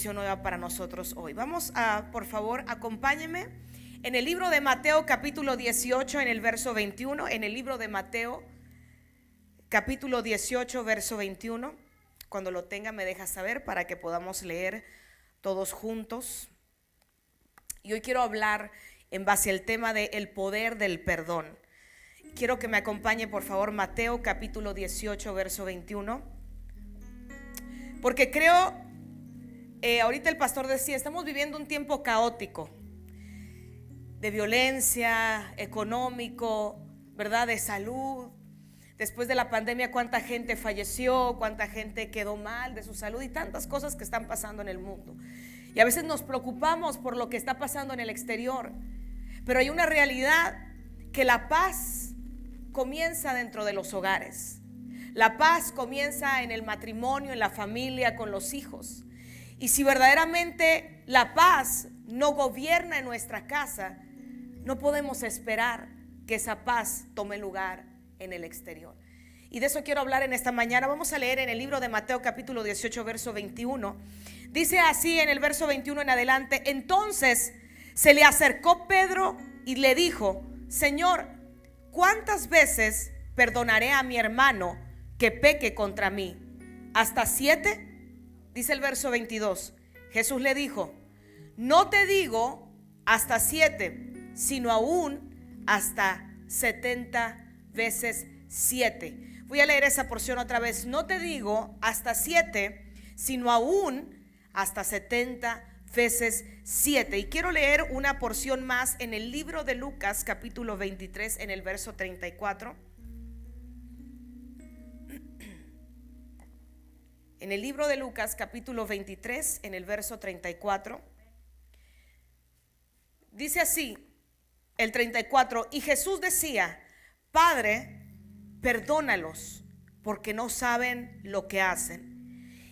bendición nueva para nosotros hoy. Vamos a, por favor, acompáñenme en el libro de Mateo capítulo 18 en el verso 21. En el libro de Mateo capítulo 18 verso 21. Cuando lo tenga me deja saber para que podamos leer todos juntos. Y hoy quiero hablar en base al tema de el poder del perdón. Quiero que me acompañe por favor Mateo capítulo 18 verso 21. Porque creo, ahorita el pastor decía, estamos viviendo un tiempo caótico de violencia, económico, ¿verdad? De salud. Después de la pandemia, cuánta gente falleció, cuánta gente quedó mal de su salud y tantas cosas que están pasando en el mundo. Y a veces nos preocupamos por lo que está pasando en el exterior. Pero hay una realidad, que la paz comienza dentro de los hogares. La paz comienza en el matrimonio, en la familia, con los hijos. Y si verdaderamente la paz no gobierna en nuestra casa, no podemos esperar que esa paz tome lugar en el exterior. Y de eso quiero hablar en esta mañana. Vamos a leer en el libro de Mateo capítulo 18 verso 21. Dice así en el verso 21 en adelante: entonces se le acercó Pedro y le dijo: Señor, ¿cuántas veces perdonaré a mi hermano que peque contra mí? ¿Hasta 7? Dice el verso 22. Jesús le dijo: no te digo hasta 7, sino aún hasta 70 veces 7. Voy a leer esa porción otra vez. No te digo hasta 7, sino aún hasta 70 veces 7. Y quiero leer una porción más en el libro de Lucas capítulo 23 en el verso 34. En el libro de Lucas capítulo 23 en el verso 34. Dice así el 34: y Jesús decía: Padre, perdónalos, porque no saben lo que hacen.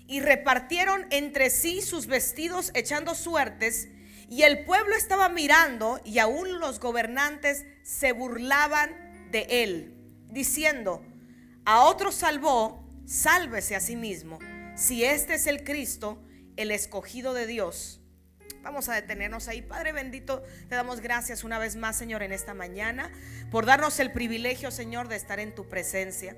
Y repartieron entre sí sus vestidos echando suertes, y el pueblo estaba mirando, y aún los gobernantes se burlaban de él, diciendo: a otro salvó, sálvese a sí mismo, si este es el Cristo, el escogido de Dios. Vamos a detenernos ahí. Padre bendito, te damos gracias una vez más, Señor, en esta mañana, por darnos el privilegio, Señor, de estar en tu presencia.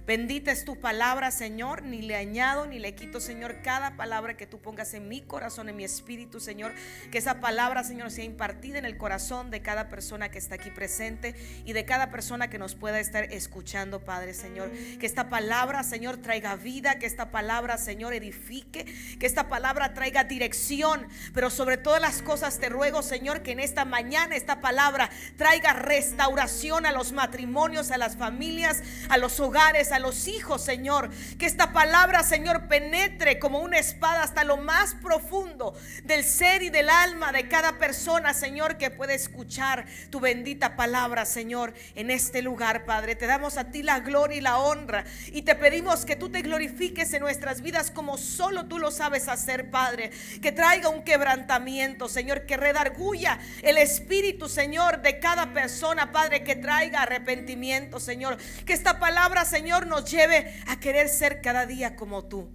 Bendita es tu palabra, Señor. Ni le añado ni le quito, Señor, cada palabra que tú pongas en mi corazón, en mi espíritu, Señor. Que esa palabra, Señor, sea impartida en el corazón de cada persona que está aquí presente y de cada persona que nos pueda estar escuchando, Padre, Señor. Que esta palabra, Señor, traiga vida. Que esta palabra, Señor, edifique. Que esta palabra traiga dirección. Pero sobre todas las cosas te ruego, Señor, que en esta mañana esta palabra traiga restauración a los matrimonios, a las familias, a los hogares, a los hijos, Señor. Que esta palabra, Señor, penetre como una espada hasta lo más profundo del ser y del alma de cada persona, Señor, que puede escuchar tu bendita palabra, Señor, en este lugar, Padre. Te damos a ti la gloria y la honra, y te pedimos que tú te glorifiques en nuestras vidas como solo tú lo sabes hacer, Padre. Que traiga un quebrantamiento, Señor, que redarguya el espíritu, Señor, de cada persona, Padre, que traiga arrepentimiento, Señor. Que esta palabra, Señor, nos lleve a querer ser cada día como tú.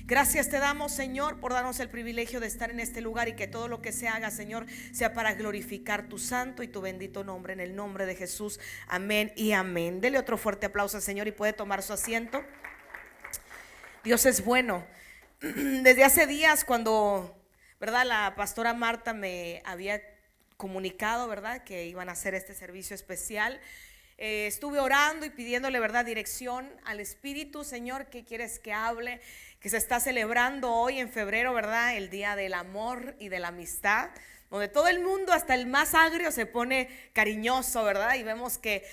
Gracias te damos, Señor, por darnos el privilegio de estar en este lugar, y que todo lo que se haga, Señor, sea para glorificar tu santo y tu bendito nombre, en el nombre de Jesús. Amén y amén. Dele otro fuerte aplauso al Señor y puede tomar su asiento. Dios es bueno. Desde hace días, cuando, ¿verdad?, la pastora Marta me había comunicado, ¿verdad?, que iban a hacer este servicio especial, estuve orando y pidiéndole, ¿verdad?, dirección al Espíritu. Señor, ¿qué quieres que hable? Que se está celebrando hoy en febrero, ¿verdad?, el Día del Amor y de la Amistad, donde todo el mundo, hasta el más agrio, se pone cariñoso, ¿verdad? Y vemos que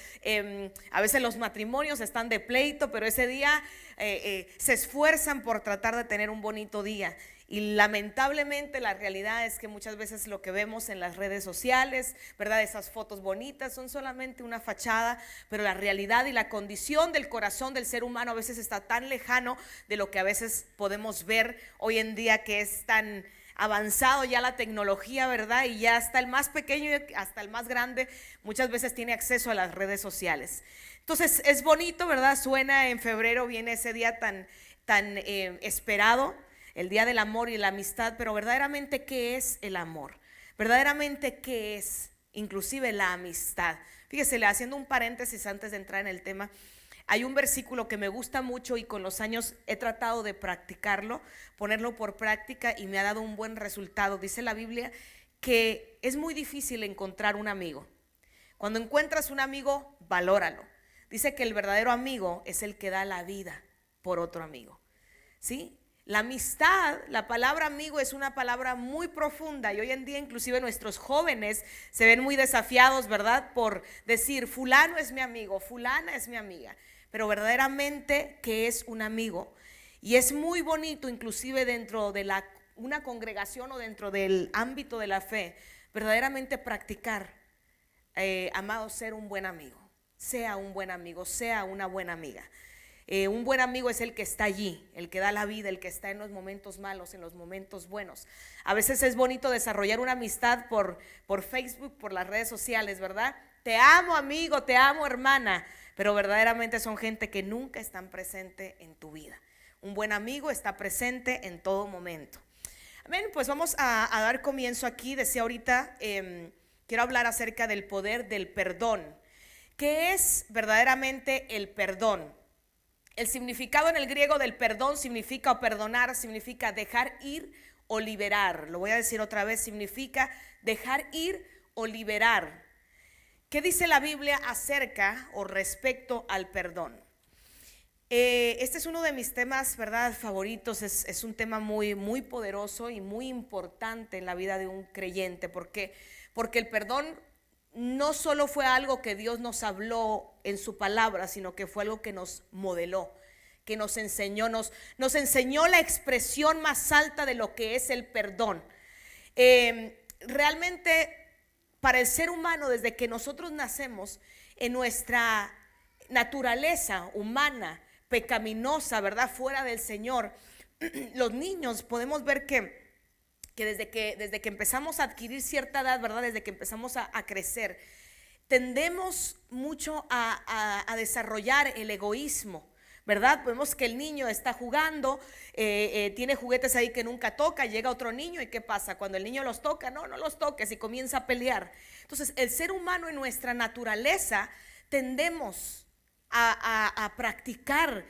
a veces los matrimonios están de pleito, pero ese día se esfuerzan por tratar de tener un bonito día. Y lamentablemente la realidad es que muchas veces lo que vemos en las redes sociales, ¿verdad?, esas fotos bonitas son solamente una fachada, pero la realidad y la condición del corazón del ser humano a veces está tan lejano de lo que a veces podemos ver hoy en día, que es tan avanzado ya la tecnología, ¿verdad? Y ya hasta el más pequeño y hasta el más grande muchas veces tiene acceso a las redes sociales. Entonces es bonito, ¿verdad? Suena en febrero, viene ese día tan esperado. el Día del Amor y la Amistad, pero verdaderamente, ¿qué es el amor? Verdaderamente, ¿qué es inclusive la amistad? Fíjese, haciendo un paréntesis antes de entrar en el tema, hay un versículo que me gusta mucho y con los años he tratado de practicarlo, ponerlo por práctica y me ha dado un buen resultado. Dice la Biblia que es muy difícil encontrar un amigo. Cuando encuentras un amigo, valóralo. Dice que el verdadero amigo es el que da la vida por otro amigo, ¿sí? La amistad, la palabra amigo es una palabra muy profunda y hoy en día inclusive nuestros jóvenes se ven muy desafiados, ¿verdad? Por decir, fulano es mi amigo, fulana es mi amiga. Pero verdaderamente, ¿qué es un amigo? Y es muy bonito inclusive dentro de una congregación o dentro del ámbito de la fe, verdaderamente practicar, amado, ser un buen amigo. Sea un buen amigo, sea una buena amiga. Un buen amigo es el que está allí, el que da la vida, el que está en los momentos malos, en los momentos buenos. A veces es bonito desarrollar una amistad por Facebook, por las redes sociales, ¿verdad? Te amo, amigo, te amo, hermana, pero verdaderamente son gente que nunca están presente en tu vida. Un buen amigo está presente en todo momento. Amén, pues vamos a dar comienzo aquí. Decía ahorita, quiero hablar acerca del poder del perdón. ¿Qué es verdaderamente el perdón? El significado en el griego del perdón significa, o perdonar, significa dejar ir o liberar. Lo voy a decir otra vez, significa dejar ir o liberar. ¿Qué dice la Biblia acerca o respecto al perdón? Este es uno de mis temas, ¿verdad?, favoritos. Es un tema muy, muy poderoso y muy importante en la vida de un creyente. ¿Por qué? Porque el perdón no solo fue algo que Dios nos habló en su palabra, sino que fue algo que nos modeló, que nos enseñó, nos enseñó la expresión más alta de lo que es el perdón. Realmente para el ser humano, desde que nosotros nacemos, en nuestra naturaleza humana, pecaminosa, ¿verdad?, fuera del Señor, los niños podemos ver que desde que empezamos a adquirir cierta edad, ¿verdad?, desde que empezamos a crecer, tendemos mucho a desarrollar el egoísmo, ¿verdad? Vemos que el niño está jugando, tiene juguetes ahí que nunca toca, llega otro niño y ¿qué pasa? Cuando el niño los toca, no los toques, y comienza a pelear. Entonces el ser humano en nuestra naturaleza tendemos a practicar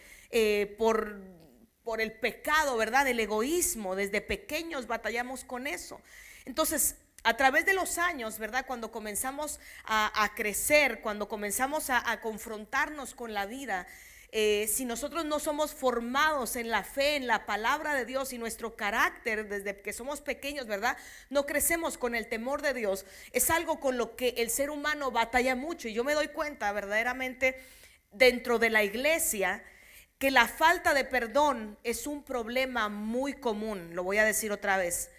por el pecado, ¿verdad?, el egoísmo. Desde pequeños batallamos con eso. Entonces a través de los años, ¿verdad?, cuando comenzamos a crecer, cuando comenzamos a confrontarnos con la vida, si nosotros no somos formados en la fe, en la palabra de Dios, y nuestro carácter desde que somos pequeños, ¿verdad?, no crecemos con el temor de Dios, es algo con lo que el ser humano batalla mucho. Y yo me doy cuenta verdaderamente dentro de la iglesia que la falta de perdón es un problema muy común. Lo voy a decir otra vez.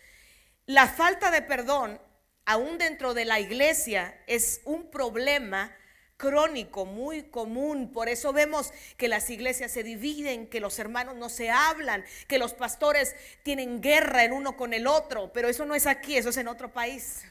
La falta de perdón, aún dentro de la iglesia, es un problema crónico, muy común. Por eso vemos que las iglesias se dividen, que los hermanos no se hablan, que los pastores tienen guerra el uno con el otro. Pero eso no es aquí, eso es en otro país.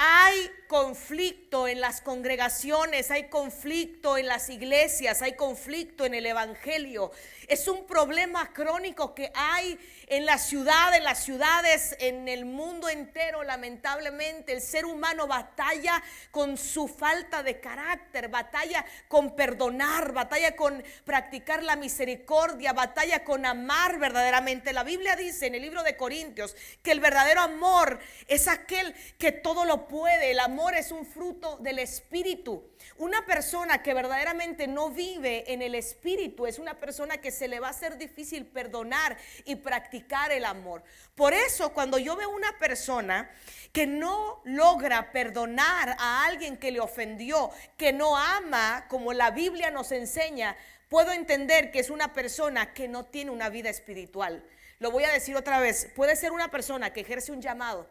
Hay conflicto en las congregaciones, hay conflicto en las iglesias, hay conflicto en el evangelio. Es un problema crónico que hay en la ciudad, en las ciudades, en el mundo entero. Lamentablemente el ser humano batalla con su falta de carácter, batalla con perdonar, batalla con practicar la misericordia, batalla con amar verdaderamente. La Biblia dice en el libro de Corintios que el verdadero amor es aquel que todo lo puede. El amor es un fruto del Espíritu. Una persona que verdaderamente no vive en el Espíritu es una persona que se le va a hacer difícil perdonar y practicar el amor. Por eso cuando yo veo una persona que no logra perdonar a alguien que le ofendió, que no ama como la Biblia nos enseña, puedo entender que es una persona que no tiene una vida espiritual. Lo voy a decir otra vez. Puede ser una persona que ejerce un llamado,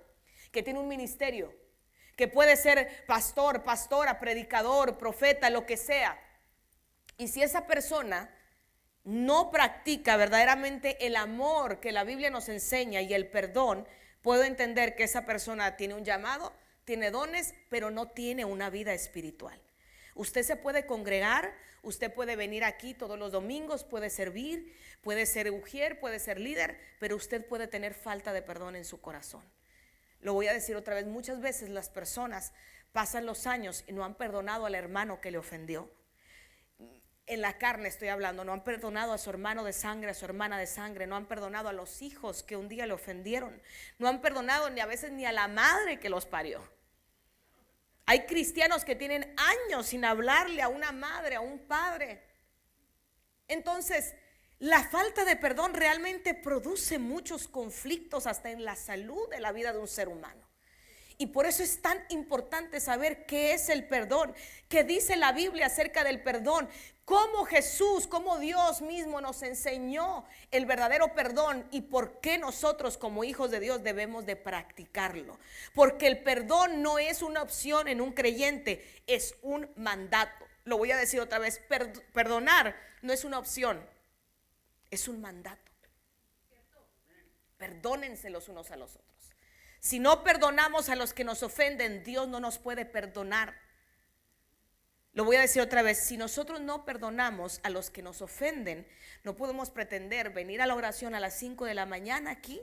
que tiene un ministerio, que puede ser pastor, pastora, predicador, profeta, lo que sea. Y si esa persona no practica verdaderamente el amor que la Biblia nos enseña y el perdón, puedo entender que esa persona tiene un llamado, tiene dones, pero no tiene una vida espiritual. Usted se puede congregar, usted puede venir aquí todos los domingos, puede servir, puede ser ujier, puede ser líder, pero usted puede tener falta de perdón en su corazón. Lo voy a decir otra vez, muchas veces las personas pasan los años y no han perdonado al hermano que le ofendió. En la carne estoy hablando, no han perdonado a su hermano de sangre, a su hermana de sangre, no han perdonado a los hijos que un día le ofendieron, no han perdonado ni a veces ni a la madre que los parió. Hay cristianos que tienen años sin hablarle a una madre, a un padre. Entonces, la falta de perdón realmente produce muchos conflictos hasta en la salud de la vida de un ser humano. Y por eso es tan importante saber qué es el perdón, qué dice la Biblia acerca del perdón, cómo Jesús, cómo Dios mismo nos enseñó el verdadero perdón y por qué nosotros como hijos de Dios debemos de practicarlo. Porque el perdón no es una opción en un creyente, es un mandato. Lo voy a decir otra vez, perdonar no es una opción, es un mandato. Perdónense los unos a los otros. Si no perdonamos a los que nos ofenden, Dios no nos puede perdonar. Lo voy a decir otra vez, si nosotros no perdonamos a los que nos ofenden, no podemos pretender venir a la oración a las 5 de la mañana aquí,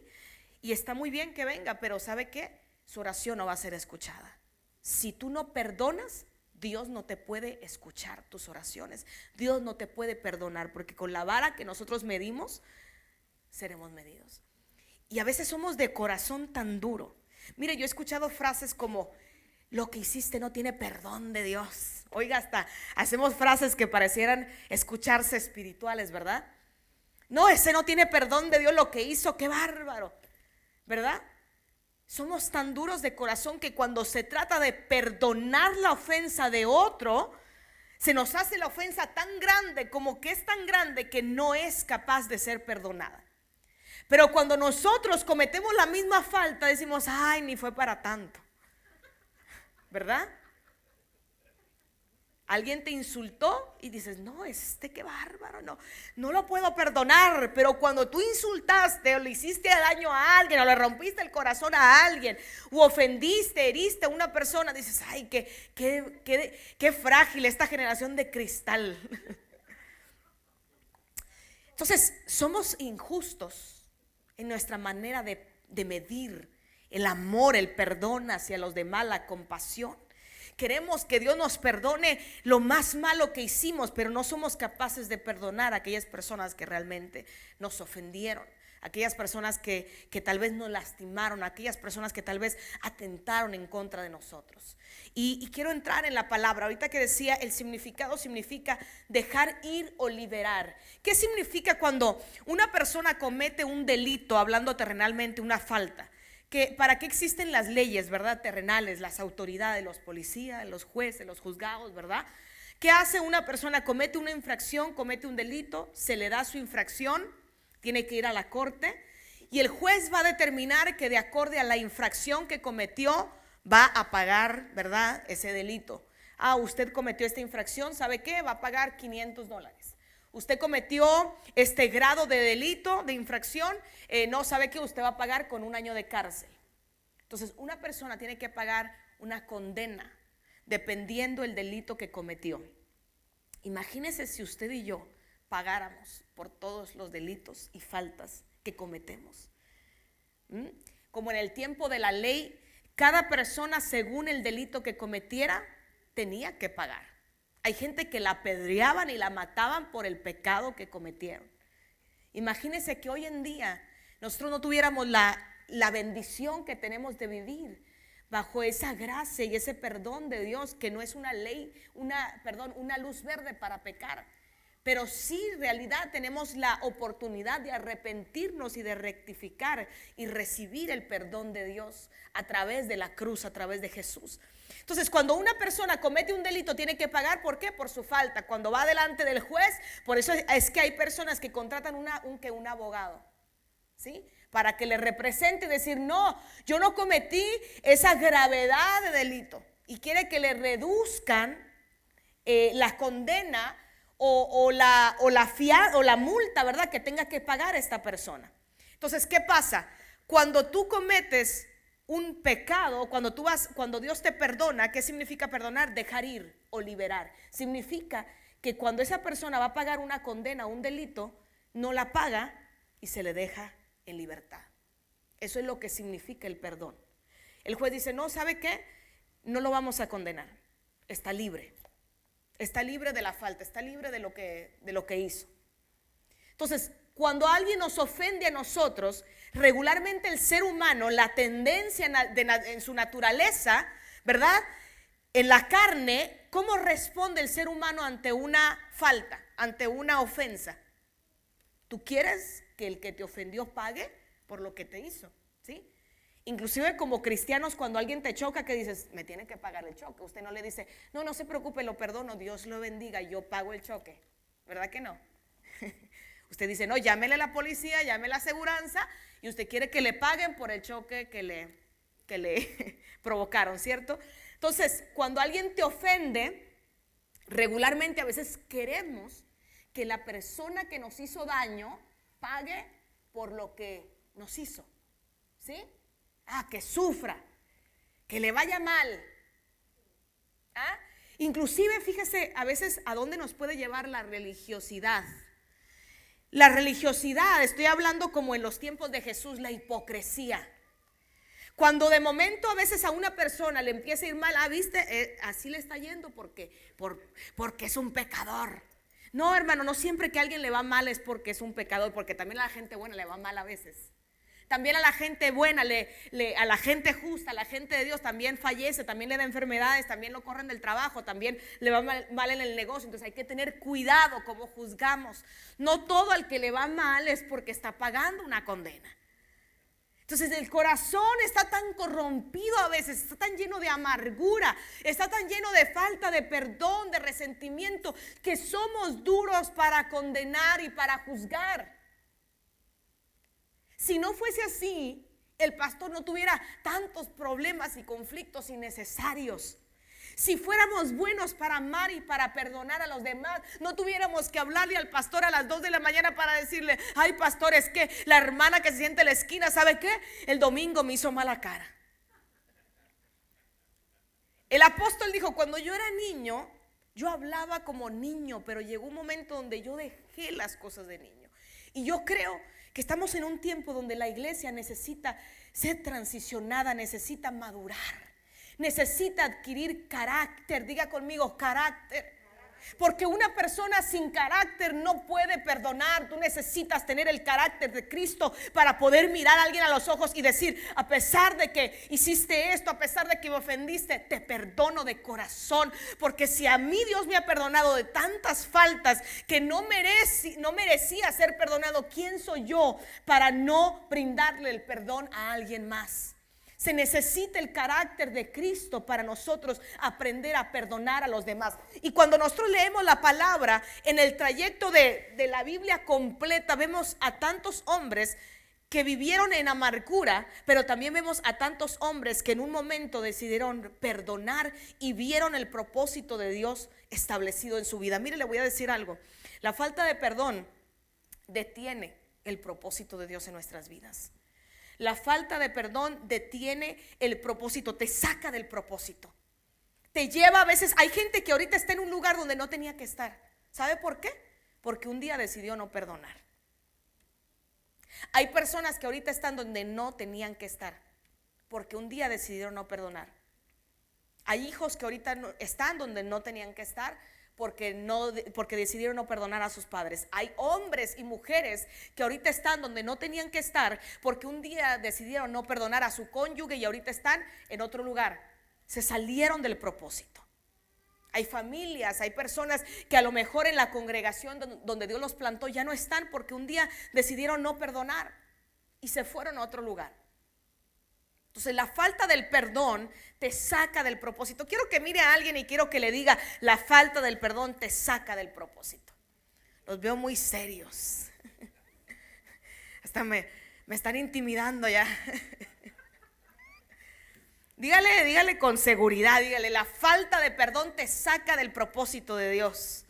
y está muy bien que venga, pero ¿sabe qué? Su oración no va a ser escuchada. Si tú no perdonas, Dios no te puede escuchar tus oraciones. Dios no te puede perdonar, porque con la vara que nosotros medimos, seremos medidos. Y a veces somos de corazón tan duro. Mire, yo he escuchado frases como: lo que hiciste no tiene perdón de Dios. Oiga, hasta hacemos frases que parecieran escucharse espirituales, ¿verdad? No, ese no tiene perdón de Dios lo que hizo, qué bárbaro, ¿verdad? Somos tan duros de corazón que cuando se trata de perdonar la ofensa de otro, se nos hace la ofensa tan grande, como que es tan grande que no es capaz de ser perdonada. Pero cuando nosotros cometemos la misma falta, decimos: ay, ni fue para tanto, ¿verdad? Alguien te insultó y dices: no, qué bárbaro, no lo puedo perdonar. Pero cuando tú insultaste o le hiciste daño a alguien, o le rompiste el corazón a alguien, o ofendiste, heriste a una persona, dices: ay, qué frágil esta generación de cristal. Entonces, somos injustos en nuestra manera de medir el amor, el perdón hacia los demás, la compasión. Queremos que Dios nos perdone lo más malo que hicimos, pero no somos capaces de perdonar a aquellas personas que realmente nos ofendieron, aquellas personas que tal vez nos lastimaron, aquellas personas que tal vez atentaron en contra de nosotros. Y quiero entrar en la palabra. Ahorita que decía, el significado significa dejar ir o liberar. ¿Qué significa cuando una persona comete un delito, hablando terrenalmente, una falta? ¿Para qué existen las leyes, verdad, terrenales, las autoridades, los policías, los jueces, los juzgados, verdad? ¿Qué hace una persona? Comete una infracción, comete un delito, se le da su infracción, tiene que ir a la corte y el juez va a determinar que de acuerdo a la infracción que cometió va a pagar, ¿verdad?, ese delito. Usted cometió esta infracción, ¿sabe qué? Va a pagar $500. Usted cometió este grado de delito, de infracción, no, ¿sabe qué? Usted va a pagar con 1 año de cárcel. Entonces, una persona tiene que pagar una condena dependiendo el delito que cometió. Imagínese si usted y yo pagáramos por todos los delitos y faltas que cometemos. Como en el tiempo de la ley, cada persona según el delito que cometiera tenía que pagar. Hay gente que la apedreaban y la mataban por el pecado que cometieron. Imagínense que hoy en día nosotros no tuviéramos la bendición que tenemos de vivir bajo esa gracia y ese perdón de Dios, que no es una ley, una luz verde para pecar. Pero sí, en realidad tenemos la oportunidad de arrepentirnos y de rectificar y recibir el perdón de Dios a través de la cruz, a través de Jesús. Entonces, cuando una persona comete un delito, tiene que pagar. ¿Por qué? Por su falta. Cuando va delante del juez, por eso es que hay personas que contratan un abogado, ¿sí?, para que le represente y decir: no, yo no cometí esa gravedad de delito, y quiere que le reduzcan la condena o la multa, ¿verdad?, que tenga que pagar esta persona. Entonces, ¿qué pasa? Cuando tú cometes un pecado, cuando Dios te perdona, ¿qué significa perdonar? Dejar ir o liberar. Significa que cuando esa persona va a pagar una condena, un delito, no la paga y se le deja en libertad. Eso es lo que significa el perdón. El juez dice, no, ¿sabe qué? No lo vamos a condenar. Está libre. Está libre de la falta, está libre de lo que hizo. Entonces, cuando alguien nos ofende a nosotros, regularmente el ser humano, la tendencia en su naturaleza, ¿verdad? En la carne, ¿cómo responde el ser humano ante una falta, ante una ofensa? ¿Tú quieres que el que te ofendió pague por lo que te hizo? ¿Sí? Inclusive como cristianos, cuando alguien te choca, que dices, me tiene que pagar el choque. Usted no le dice, no se preocupe, lo perdono, Dios lo bendiga, yo pago el choque. ¿Verdad que no? Usted dice, no, llámele a la policía, llámele a la aseguranza, y usted quiere que le paguen por el choque que le provocaron, ¿cierto? Entonces, cuando alguien te ofende, regularmente a veces queremos que la persona que nos hizo daño pague por lo que nos hizo, ¿sí? Que sufra, que le vaya mal. Inclusive, fíjese a veces a dónde nos puede llevar la religiosidad. La religiosidad, estoy hablando como en los tiempos de Jesús, la hipocresía. Cuando de momento a veces a una persona le empieza a ir mal, ¿viste? Así le está yendo porque es un pecador. No, hermano, no siempre que a alguien le va mal es porque es un pecador, porque también a la gente buena le va mal a veces. También a la gente buena, a la gente justa, a la gente de Dios también fallece, también le da enfermedades, también lo corren del trabajo, también le va mal en el negocio. Entonces hay que tener cuidado cómo juzgamos. No todo al que le va mal es porque está pagando una condena. Entonces el corazón está tan corrompido a veces, está tan lleno de amargura, está tan lleno de falta de perdón, de resentimiento, que somos duros para condenar y para juzgar. Si no fuese así, el pastor no tuviera tantos problemas y conflictos innecesarios. Si fuéramos buenos para amar y para perdonar a los demás, no tuviéramos que hablarle al pastor a las 2 de la mañana para decirle, ay pastor, es que la hermana que se siente en la esquina, ¿sabe qué? El domingo me hizo mala cara. El apóstol dijo, cuando yo era niño, yo hablaba como niño, pero llegó un momento donde yo dejé las cosas de niño. Y yo creo que estamos en un tiempo donde la iglesia necesita ser transicionada, necesita madurar, necesita adquirir carácter. Diga conmigo, carácter. Porque una persona sin carácter no puede perdonar. Tú necesitas tener el carácter de Cristo para poder mirar a alguien a los ojos y decir, a pesar de que hiciste esto, a pesar de que me ofendiste, te perdono de corazón. Porque si a mí Dios me ha perdonado de tantas faltas que no merecía ser perdonado, ¿quién soy yo para no brindarle el perdón a alguien más? Se necesita el carácter de Cristo para nosotros aprender a perdonar a los demás. Y cuando nosotros leemos la palabra en el trayecto de la Biblia completa, vemos a tantos hombres que vivieron en amargura, pero también vemos a tantos hombres que en un momento decidieron perdonar y vieron el propósito de Dios establecido en su vida. Mire, le voy a decir algo. La falta de perdón detiene el propósito de Dios en nuestras vidas. La falta de perdón detiene el propósito, te saca del propósito. Te lleva a veces, hay gente que ahorita está en un lugar donde no tenía que estar. ¿Sabe por qué? Porque un día decidió no perdonar. Hay personas que ahorita están donde no tenían que estar, porque un día decidieron no perdonar. Hay hijos que ahorita están donde no tenían que estar, porque decidieron no perdonar a sus padres. Hay hombres y mujeres que ahorita están donde no tenían que estar, porque un día decidieron no perdonar a su cónyuge y ahorita están en otro lugar. Se salieron del propósito. Hay familias, hay personas que a lo mejor en la congregación donde Dios los plantó ya no están, porque un día decidieron no perdonar y se fueron a otro lugar. Entonces la falta del perdón te saca del propósito. Quiero que mire a alguien y quiero que le diga, la falta del perdón te saca del propósito. Los veo muy serios. Hasta me están intimidando ya. Dígale con seguridad, dígale, la falta de perdón te saca del propósito de Dios.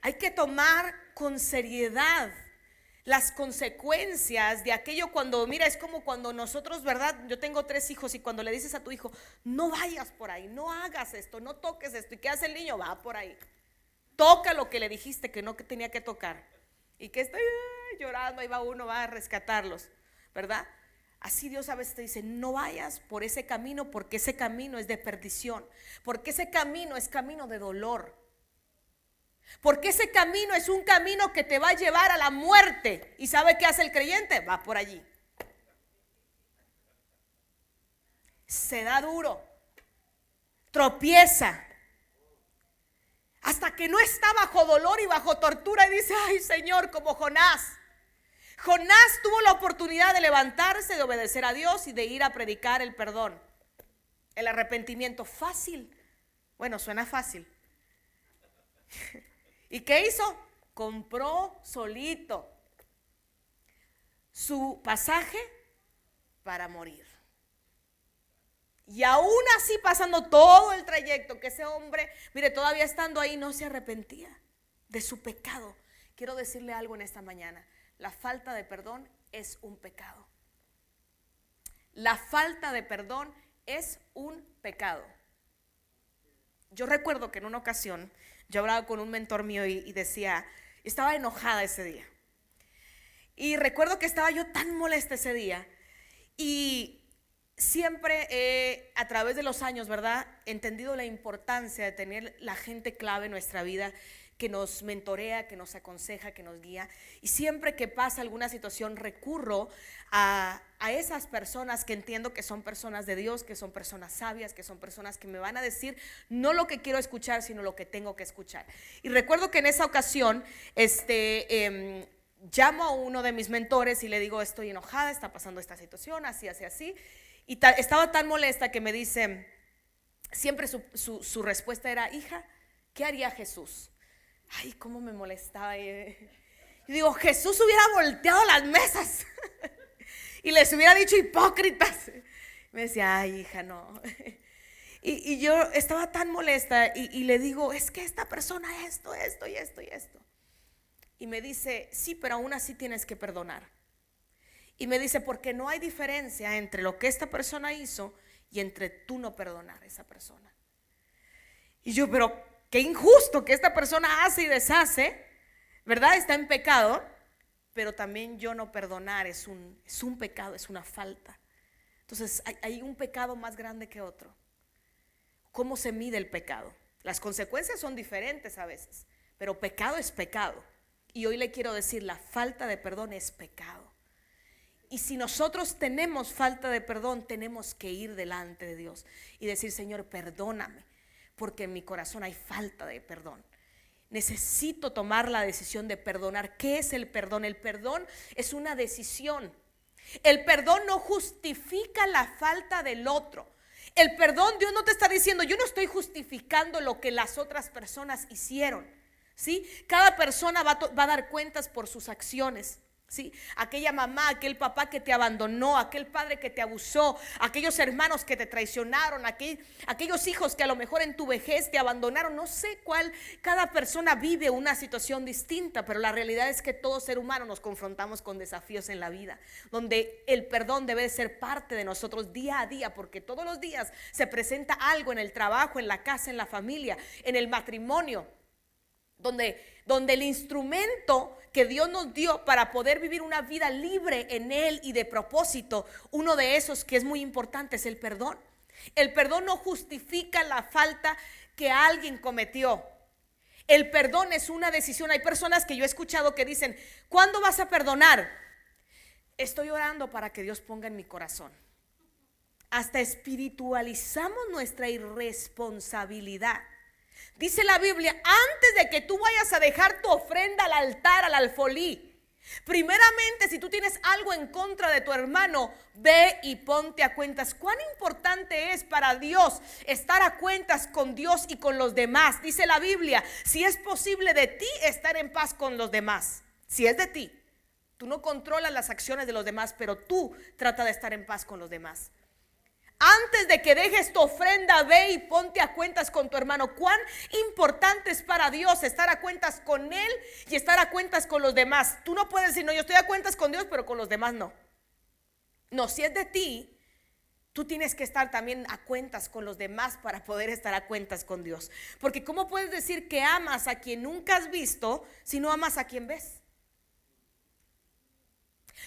Hay que tomar con seriedad las consecuencias de aquello. Cuando, mira, es como cuando nosotros, ¿verdad? Yo tengo 3 hijos y cuando le dices a tu hijo, no vayas por ahí, no hagas esto, no toques esto, ¿y qué hace el niño? Va por ahí, toca lo que le dijiste que no que tenía que tocar, y que estoy llorando, ahí va uno, va a rescatarlos, ¿verdad? Así Dios a veces te dice, no vayas por ese camino, porque ese camino es de perdición, porque ese camino es camino de dolor, porque ese camino es un camino que te va a llevar a la muerte. ¿Y sabe qué hace el creyente? Va por allí, se da duro, tropieza, hasta que no está bajo dolor y bajo tortura y dice, ay Señor, como Jonás. Jonás tuvo la oportunidad de levantarse, de obedecer a Dios y de ir a predicar el perdón, el arrepentimiento. Fácil. Bueno, suena fácil. ¿Y qué hizo? Compró solito su pasaje para morir. Y aún así, pasando todo el trayecto, que ese hombre, mire, todavía estando ahí, no se arrepentía de su pecado. Quiero decirle algo en esta mañana. La falta de perdón es un pecado. La falta de perdón es un pecado. Yo recuerdo que en una ocasión yo hablaba con un mentor mío y decía, estaba enojada ese día. Y recuerdo que estaba yo tan molesta ese día. Y siempre a través de los años, ¿verdad?, he entendido la importancia de tener la gente clave en nuestra vida, que nos mentorea, que nos aconseja, que nos guía. Y siempre que pasa alguna situación recurro a esas personas que entiendo que son personas de Dios, que son personas sabias, que son personas que me van a decir no lo que quiero escuchar, sino lo que tengo que escuchar. Y recuerdo que en esa ocasión llamo a uno de mis mentores y le digo, estoy enojada, está pasando esta situación, así, así, así. Y estaba tan molesta que me dice, siempre su respuesta era, hija, ¿qué haría Jesús? Ay, cómo me molestaba. Y digo, Jesús hubiera volteado las mesas y les hubiera dicho hipócritas. Me decía, ay, hija, no. Y yo estaba tan molesta y le digo, es que esta persona esto y esto y esto. Y me dice, sí, pero aún así tienes que perdonar. Y me dice, porque no hay diferencia entre lo que esta persona hizo y entre tú no perdonar a esa persona. Y yo, pero qué injusto que esta persona hace y deshace, ¿verdad? Está en pecado, pero también yo no perdonar es un pecado, es una falta. Entonces hay un pecado más grande que otro. ¿Cómo se mide el pecado? Las consecuencias son diferentes a veces, pero pecado es pecado. Y hoy le quiero decir, la falta de perdón es pecado. Y si nosotros tenemos falta de perdón, tenemos que ir delante de Dios y decir, Señor, perdóname, porque en mi corazón hay falta de perdón. Necesito tomar la decisión de perdonar. ¿Qué es el perdón? El perdón es una decisión. El perdón no justifica la falta del otro. El perdón, Dios no te está diciendo, yo no estoy justificando lo que las otras personas hicieron, ¿sí? Cada persona va a dar cuentas por sus acciones. ¿Sí? Aquella mamá, aquel papá que te abandonó, aquel padre que te abusó, aquellos hermanos que te traicionaron, aquellos hijos que a lo mejor en tu vejez te abandonaron, no sé cuál, cada persona vive una situación distinta, pero la realidad es que todo ser humano nos confrontamos con desafíos en la vida, donde el perdón debe ser parte de nosotros día a día, porque todos los días se presenta algo en el trabajo, en la casa, en la familia, en el matrimonio, donde el instrumento que Dios nos dio para poder vivir una vida libre en Él y de propósito, uno de esos que es muy importante es el perdón. El perdón no justifica la falta que alguien cometió. El perdón es una decisión. Hay personas que yo he escuchado que dicen, ¿cuándo vas a perdonar? Estoy orando para que Dios ponga en mi corazón. Hasta espiritualizamos nuestra irresponsabilidad. Dice la Biblia, antes de que tú vayas a dejar tu ofrenda al altar, al alfolí, primeramente, si tú tienes algo en contra de tu hermano, ve y ponte a cuentas. ¿Cuán importante es para Dios estar a cuentas con Dios y con los demás? Dice la Biblia, si es posible de ti estar en paz con los demás. Si es de ti, tú no controlas las acciones de los demás, pero tú trata de estar en paz con los demás. Antes de que dejes tu ofrenda, ve y ponte a cuentas con tu hermano. Cuán importante es para Dios estar a cuentas con Él y estar a cuentas con los demás. Tú no puedes decir, no, yo estoy a cuentas con Dios, pero con los demás no. No, si es de ti, tú tienes que estar también a cuentas con los demás para poder estar a cuentas con Dios. Porque ¿cómo puedes decir que amas a quien nunca has visto si no amas a quien ves?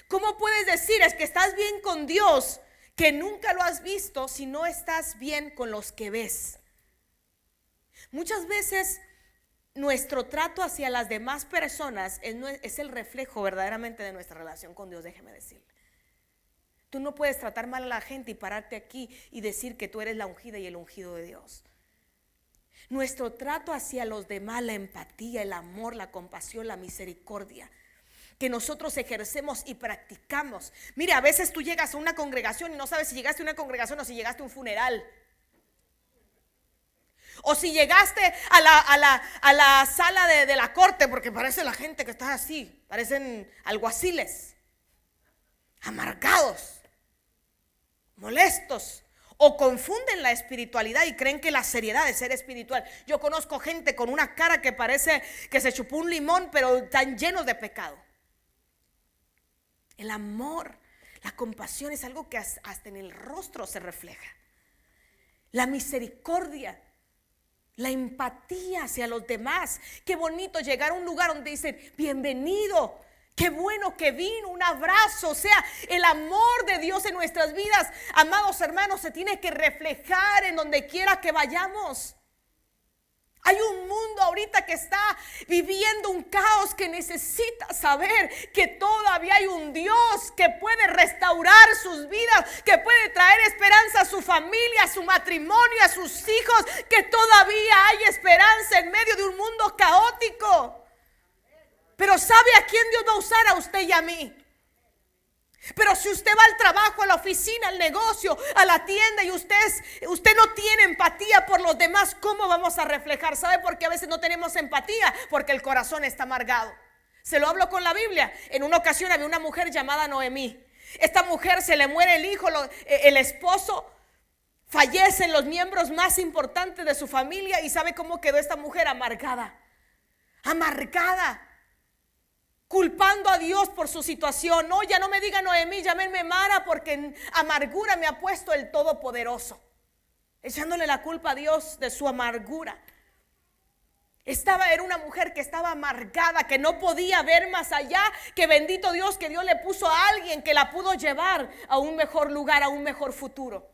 ¿Cómo puedes decir es que estás bien con Dios que nunca lo has visto si no estás bien con los que ves? Muchas veces nuestro trato hacia las demás personas es el reflejo verdaderamente de nuestra relación con Dios, déjeme decirle. Tú no puedes tratar mal a la gente y pararte aquí y decir que tú eres la ungida y el ungido de Dios. Nuestro trato hacia los demás, la empatía, el amor, la compasión, la misericordia que nosotros ejercemos y practicamos. Mira, a veces tú llegas a una congregación y no sabes si llegaste a una congregación o si llegaste a un funeral. O si llegaste a la sala de la corte, porque parece la gente que está así, parecen alguaciles, amargados, molestos, o confunden la espiritualidad y creen que la seriedad de ser espiritual. Yo conozco gente con una cara que parece que se chupó un limón, pero están llenos de pecado. El amor, la compasión es algo que hasta en el rostro se refleja. La misericordia, la empatía hacia los demás. Qué bonito llegar a un lugar donde dicen bienvenido, qué bueno que vino, un abrazo. O sea, el amor de Dios en nuestras vidas, amados hermanos, se tiene que reflejar en donde quiera que vayamos. Hay un mundo ahorita que está viviendo un caos, que necesita saber que todavía hay un Dios que puede restaurar sus vidas, que puede traer esperanza a su familia, a su matrimonio, a sus hijos, que todavía hay esperanza en medio de un mundo caótico. Pero ¿sabe a quién Dios va a usar? A usted y a mí. Pero si usted va al trabajo, a la oficina, al negocio, a la tienda y usted no tiene empatía por los demás, ¿cómo vamos a reflejar? ¿Sabe por qué a veces no tenemos empatía? Porque el corazón está amargado. Se lo hablo con la Biblia. En una ocasión había una mujer llamada Noemí. Esta mujer se le muere el hijo, el esposo, fallecen los miembros más importantes de su familia. ¿Y sabe cómo quedó esta mujer? Amargada, culpando a Dios por su situación. No, ya no me diga Noemí, llámenme Mara, porque en amargura me ha puesto el Todopoderoso, echándole la culpa a Dios de su amargura. Era una mujer que estaba amargada, que no podía ver más allá, que bendito Dios que Dios le puso a alguien que la pudo llevar a un mejor lugar, a un mejor futuro.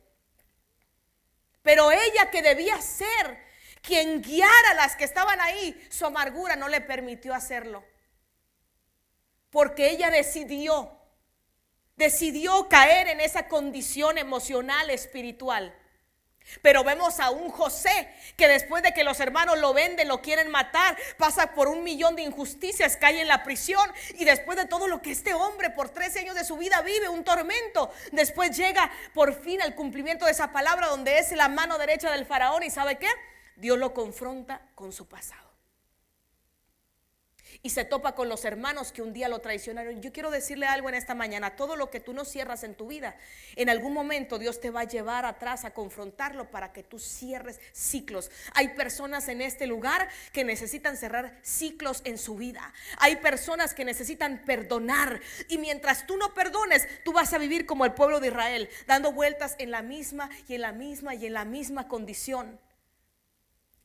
Pero ella, que debía ser quien guiara a las que estaban ahí, su amargura no le permitió hacerlo. Porque ella decidió caer en esa condición emocional, espiritual. Pero vemos a un José que después de que los hermanos lo venden, lo quieren matar, pasa por 1,000,000 de injusticias, cae en la prisión, y después de todo lo que este hombre por 13 años de su vida vive, un tormento, después llega por fin al cumplimiento de esa palabra, donde es la mano derecha del faraón. ¿Y sabe qué? Dios lo confronta con su pasado y se topa con los hermanos que un día lo traicionaron. Yo quiero decirle algo en esta mañana: todo lo que tú no cierras en tu vida, en algún momento Dios te va a llevar atrás a confrontarlo para que tú cierres ciclos. Hay personas en este lugar que necesitan cerrar ciclos en su vida. Hay personas que necesitan perdonar, y mientras tú no perdones, tú vas a vivir como el pueblo de Israel, dando vueltas en la misma y en la misma y en la misma condición.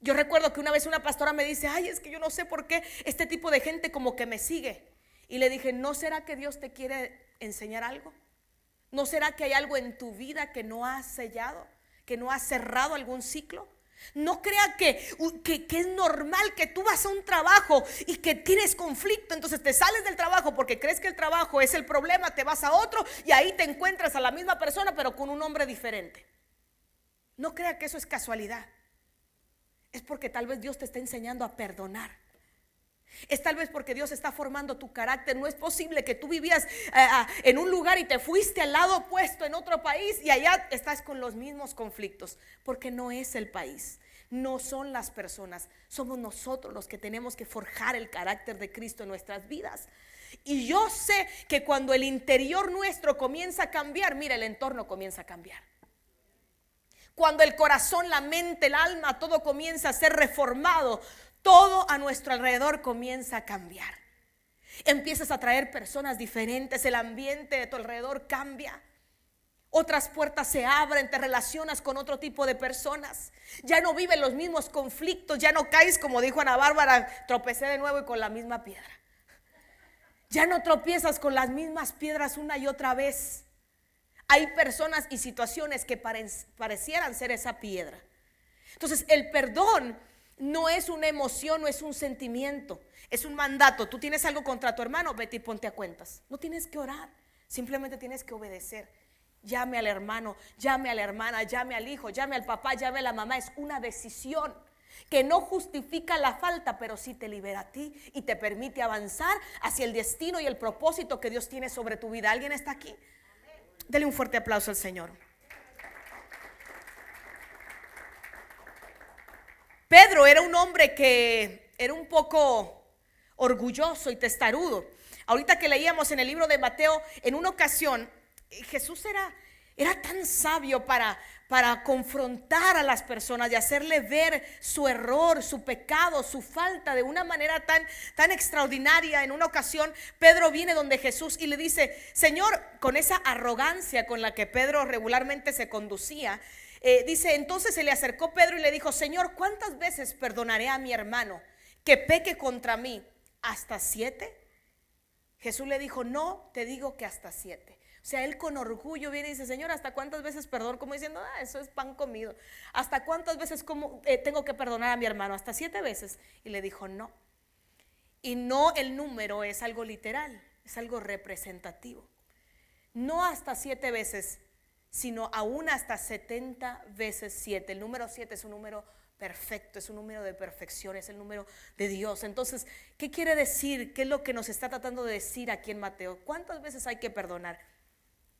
Yo recuerdo que una vez una pastora me dice: ay, es que yo no sé por qué este tipo de gente como que me sigue. Y le dije: ¿no será que Dios te quiere enseñar algo? ¿No será que hay algo en tu vida que no has sellado, que no has cerrado algún ciclo? No crea que es normal que tú vas a un trabajo y que tienes conflicto, entonces te sales del trabajo porque crees que el trabajo es el problema, te vas a otro y ahí te encuentras a la misma persona pero con un nombre diferente. No crea que eso es casualidad. Es porque tal vez Dios te está enseñando a perdonar. Es tal vez porque Dios está formando tu carácter. No es posible que tú vivías en un lugar y te fuiste al lado opuesto en otro país y allá estás con los mismos conflictos. Porque no es el país, no son las personas, somos nosotros los que tenemos que forjar el carácter de Cristo en nuestras vidas. Y yo sé que cuando el interior nuestro comienza a cambiar, mira, el entorno comienza a cambiar. Cuando el corazón, la mente, el alma, todo comienza a ser reformado, todo a nuestro alrededor comienza a cambiar. Empiezas a traer personas diferentes, el ambiente de tu alrededor cambia. Otras puertas se abren, te relacionas con otro tipo de personas. Ya no viven los mismos conflictos, ya no caes, como dijo Ana Bárbara, tropecé de nuevo y con la misma piedra. Ya no tropiezas con las mismas piedras una y otra vez. Hay personas y situaciones que parecieran ser esa piedra. Entonces el perdón no es una emoción, no es un sentimiento, es un mandato. Tú tienes algo contra tu hermano, vete y ponte a cuentas. No tienes que orar, simplemente tienes que obedecer. Llame al hermano, llame a la hermana, llame al hijo, llame al papá, llame a la mamá. Es una decisión que no justifica la falta, pero sí te libera a ti y te permite avanzar hacia el destino y el propósito que Dios tiene sobre tu vida. ¿Alguien está aquí? Dele un fuerte aplauso al Señor. Pedro era un hombre que era un poco orgulloso y testarudo. Ahorita que leíamos en el libro de Mateo, en una ocasión Jesús era tan sabio para confrontar a las personas y hacerle ver su error, su pecado, su falta de una manera tan extraordinaria. En una ocasión Pedro viene donde Jesús y le dice: Señor, con esa arrogancia con la que Pedro regularmente se conducía, dice, entonces se le acercó Pedro y le dijo: Señor, ¿cuántas veces perdonaré a mi hermano que peque contra mí? ¿Hasta 7? Jesús le dijo: no, te digo que hasta 7. O sea, él con orgullo viene y dice: Señor, ¿hasta cuántas veces perdón? Como diciendo, eso es pan comido. ¿Hasta cuántas veces tengo que perdonar a mi hermano? ¿Hasta 7 veces? Y le dijo: no. Y no, el número es algo literal, es algo representativo. No hasta 7 veces, sino aún hasta 70 veces 7. El número 7 es un número perfecto, es un número de perfección, es el número de Dios. Entonces, ¿qué quiere decir? ¿Qué es lo que nos está tratando de decir aquí en Mateo? ¿Cuántas veces hay que perdonar?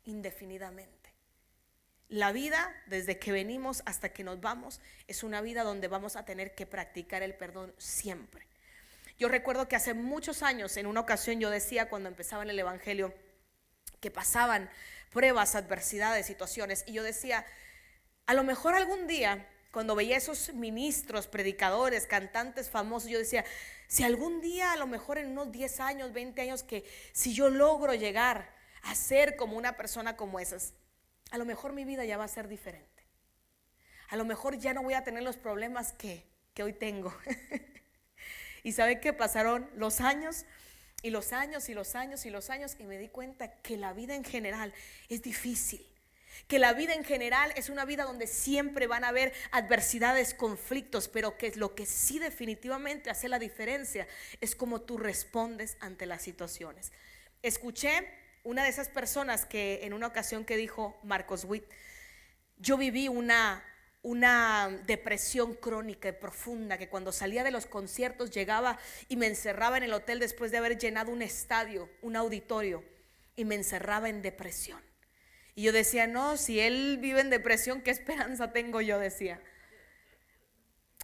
Indefinidamente. La vida, desde que venimos hasta que nos vamos, es una vida donde vamos a tener que practicar el perdón siempre. Yo recuerdo que hace muchos años, en una ocasión, yo decía, cuando empezaba en el evangelio, que pasaban pruebas, adversidades, situaciones, y yo decía, a lo mejor algún día, cuando veía esos ministros, predicadores, cantantes famosos, yo decía, si algún día, a lo mejor en unos 10 años, 20 años, que si yo logro llegar a ser como una persona como esas, a lo mejor mi vida ya va a ser diferente. A lo mejor ya no voy a tener los problemas que hoy tengo. Y sabe que pasaron los años y los años y los años y los años, y me di cuenta que la vida en general es difícil, que la vida en general es una vida donde siempre van a haber adversidades, conflictos, pero que lo que sí definitivamente hace la diferencia es cómo tú respondes ante las situaciones. Escuché una de esas personas que en una ocasión que dijo Marcos Witt: yo viví una depresión crónica y profunda, que cuando salía de los conciertos llegaba y me encerraba en el hotel después de haber llenado un estadio, un auditorio, y me encerraba en depresión. Y yo decía, no, si él vive en depresión, ¿qué esperanza tengo yo? Decía.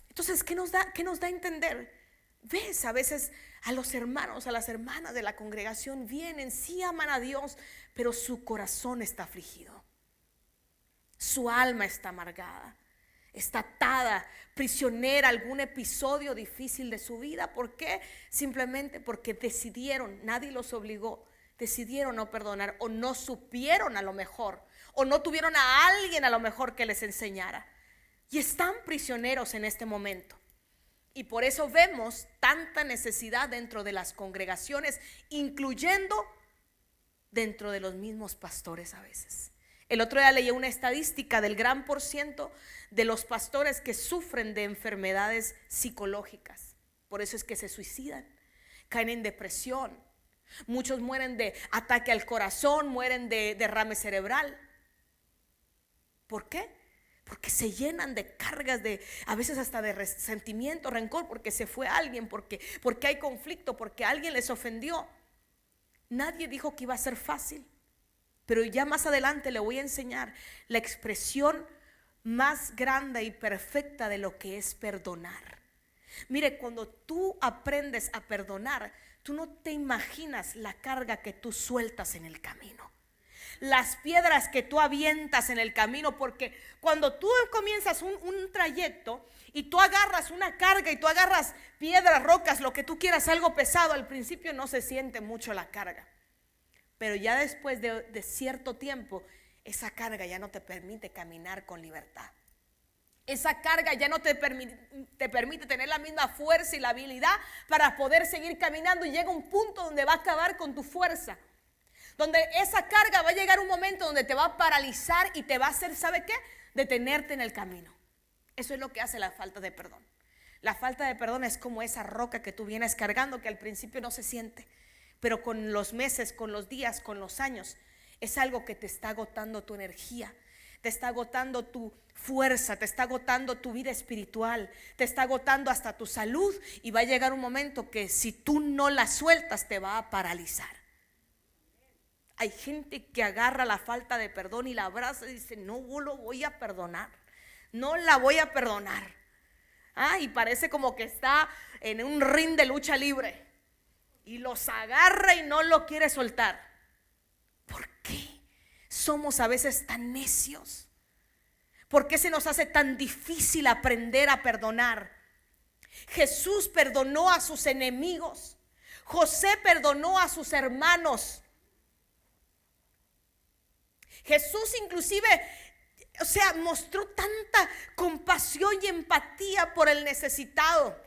Entonces, ¿qué nos da a entender? Ves, a veces a los hermanos, a las hermanas de la congregación vienen, sí aman a Dios, pero su corazón está afligido, su alma está amargada, está atada, prisionera a algún episodio difícil de su vida. ¿Por qué? Simplemente porque decidieron, nadie los obligó, decidieron no perdonar, o no supieron a lo mejor, o no tuvieron a alguien a lo mejor que les enseñara, y están prisioneros en este momento. Y por eso vemos tanta necesidad dentro de las congregaciones, incluyendo dentro de los mismos pastores a veces. El otro día leí una estadística del gran por ciento de los pastores que sufren de enfermedades psicológicas. Por eso es que se suicidan, caen en depresión. Muchos mueren de ataque al corazón, mueren de derrame cerebral. ¿Por qué? Porque se llenan de cargas, a veces hasta de resentimiento, rencor, porque se fue alguien, porque hay conflicto, porque alguien les ofendió. Nadie dijo que iba a ser fácil, pero ya más adelante le voy a enseñar la expresión más grande y perfecta de lo que es perdonar. Mire, cuando tú aprendes a perdonar, tú no te imaginas la carga que tú sueltas en el camino. las piedras que tú avientas en el camino, porque cuando tú comienzas un trayecto y tú agarras una carga y tú agarras piedras, rocas, lo que tú quieras, algo pesado, al principio no se siente mucho la carga, pero ya después de cierto tiempo, esa carga ya no te permite caminar con libertad. Esa carga ya no te permite tener la misma fuerza y la habilidad para poder seguir caminando, y llega un punto donde va a acabar con tu fuerza, donde esa carga va a llegar un momento donde te va a paralizar y te va a hacer, ¿sabe qué? Detenerte en el camino. Eso es lo que hace la falta de perdón. La falta de perdón es como esa roca que tú vienes cargando, que al principio no se siente, pero con los meses, con los días, con los años, es algo que te está agotando tu energía, te está agotando tu fuerza, te está agotando tu vida espiritual, te está agotando hasta tu salud, y va a llegar un momento que si tú no la sueltas te va a paralizar. Hay gente que agarra la falta de perdón y la abraza y dice: no lo voy a perdonar, no la voy a perdonar. Y parece como que está en un ring de lucha libre y los agarra y no lo quiere soltar. ¿Por qué somos a veces tan necios? ¿Por qué se nos hace tan difícil aprender a perdonar? Jesús perdonó a sus enemigos. José perdonó a sus hermanos. Jesús inclusive, mostró tanta compasión y empatía por el necesitado.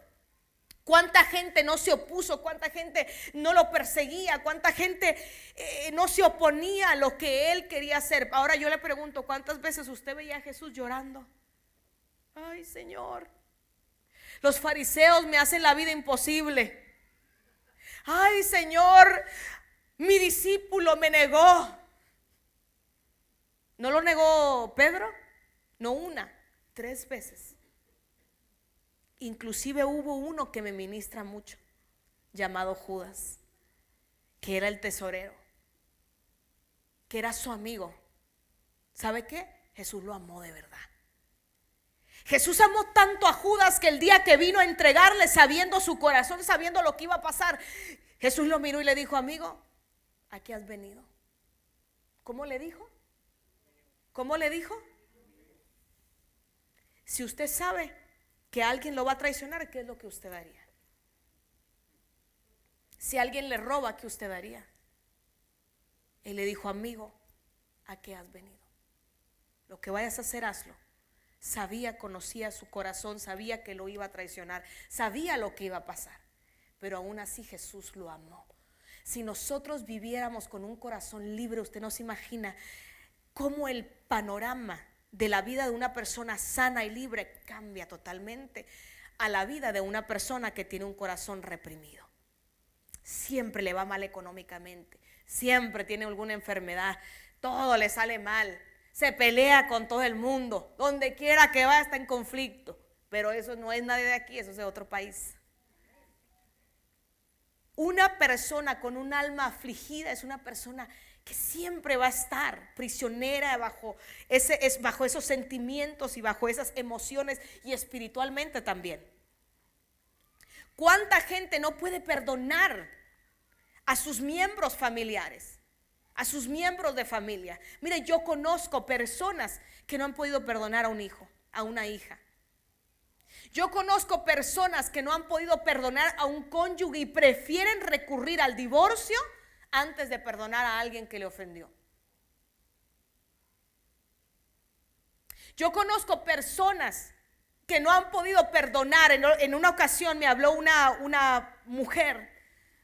Cuánta gente no se opuso, cuánta gente no lo perseguía, cuánta gente no se oponía a lo que él quería hacer. Ahora yo le pregunto, ¿cuántas veces usted veía a Jesús llorando? Ay, Señor, los fariseos me hacen la vida imposible. Ay, Señor, mi discípulo me negó. ¿No lo negó Pedro? No una, 3 veces. Inclusive hubo uno que me ministra mucho, llamado Judas, que era el tesorero, que era su amigo. ¿Sabe qué? Jesús lo amó de verdad. Jesús amó tanto a Judas que el día que vino a entregarle, sabiendo su corazón, sabiendo lo que iba a pasar, Jesús lo miró y le dijo: amigo, ¿a qué has venido? ¿Cómo le dijo? ¿Cómo le dijo? Si usted sabe que alguien lo va a traicionar, ¿qué es lo que usted haría? Si alguien le roba, ¿qué usted haría? Él le dijo: amigo, ¿a qué has venido? Lo que vayas a hacer, hazlo. Sabía, conocía su corazón, sabía que lo iba a traicionar, sabía lo que iba a pasar, pero aún así Jesús lo amó. Si nosotros viviéramos con un corazón libre, usted no se imagina cómo el panorama de la vida de una persona sana y libre cambia totalmente a la vida de una persona que tiene un corazón reprimido. Siempre le va mal económicamente, siempre tiene alguna enfermedad, todo le sale mal, se pelea con todo el mundo, donde quiera que va está en conflicto. Pero eso no es nadie de aquí, eso es de otro país. Una persona con un alma afligida es una persona que siempre va a estar prisionera bajo esos sentimientos y bajo esas emociones, y espiritualmente también. ¿Cuánta gente no puede perdonar a sus miembros familiares, a sus miembros de familia? Mire, yo conozco personas que no han podido perdonar a un hijo, a una hija. Yo conozco personas que no han podido perdonar a un cónyuge y prefieren recurrir al divorcio antes de perdonar a alguien que le ofendió. Yo conozco personas que no han podido perdonar. En una ocasión me habló una mujer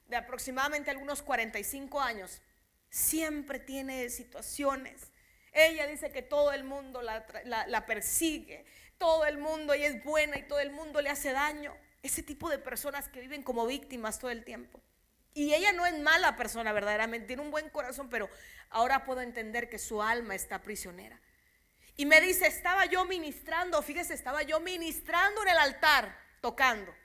de aproximadamente algunos 45 años. Siempre tiene situaciones. Ella dice que todo el mundo la persigue, todo el mundo, ella es buena y todo el mundo le hace daño. Ese tipo de personas que viven como víctimas todo el tiempo. Y ella no es mala persona verdaderamente, tiene un buen corazón, pero ahora puedo entender que su alma está prisionera. Y me dice: estaba yo ministrando, fíjese, estaba yo ministrando en el altar, tocando.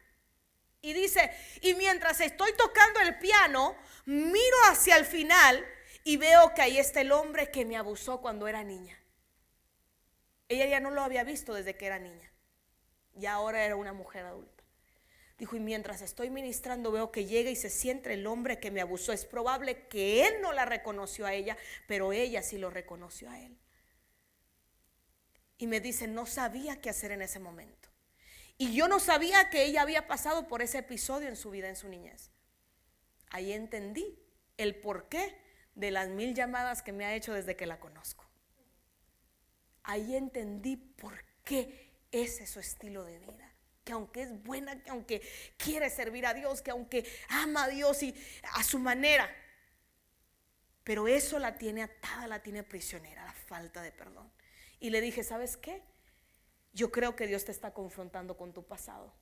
Y dice, y mientras estoy tocando el piano, miro hacia el final y veo que ahí está el hombre que me abusó cuando era niña. Ella ya no lo había visto desde que era niña, y ahora era una mujer adulta. Dijo, y mientras estoy ministrando veo que llega y se siente el hombre que me abusó. Es probable que él no la reconoció a ella, pero ella sí lo reconoció a él. Y me dice, no sabía qué hacer en ese momento. Y yo no sabía que ella había pasado por ese episodio en su vida, en su niñez. Ahí entendí el porqué de las 1000 llamadas que me ha hecho desde que la conozco. Ahí entendí por qué ese es su estilo de vida. Que aunque es buena, que aunque quiere servir a Dios, que aunque ama a Dios y a su manera, pero eso la tiene atada, la tiene prisionera, la falta de perdón. Y le dije, ¿sabes qué? Yo creo que Dios te está confrontando con tu pasado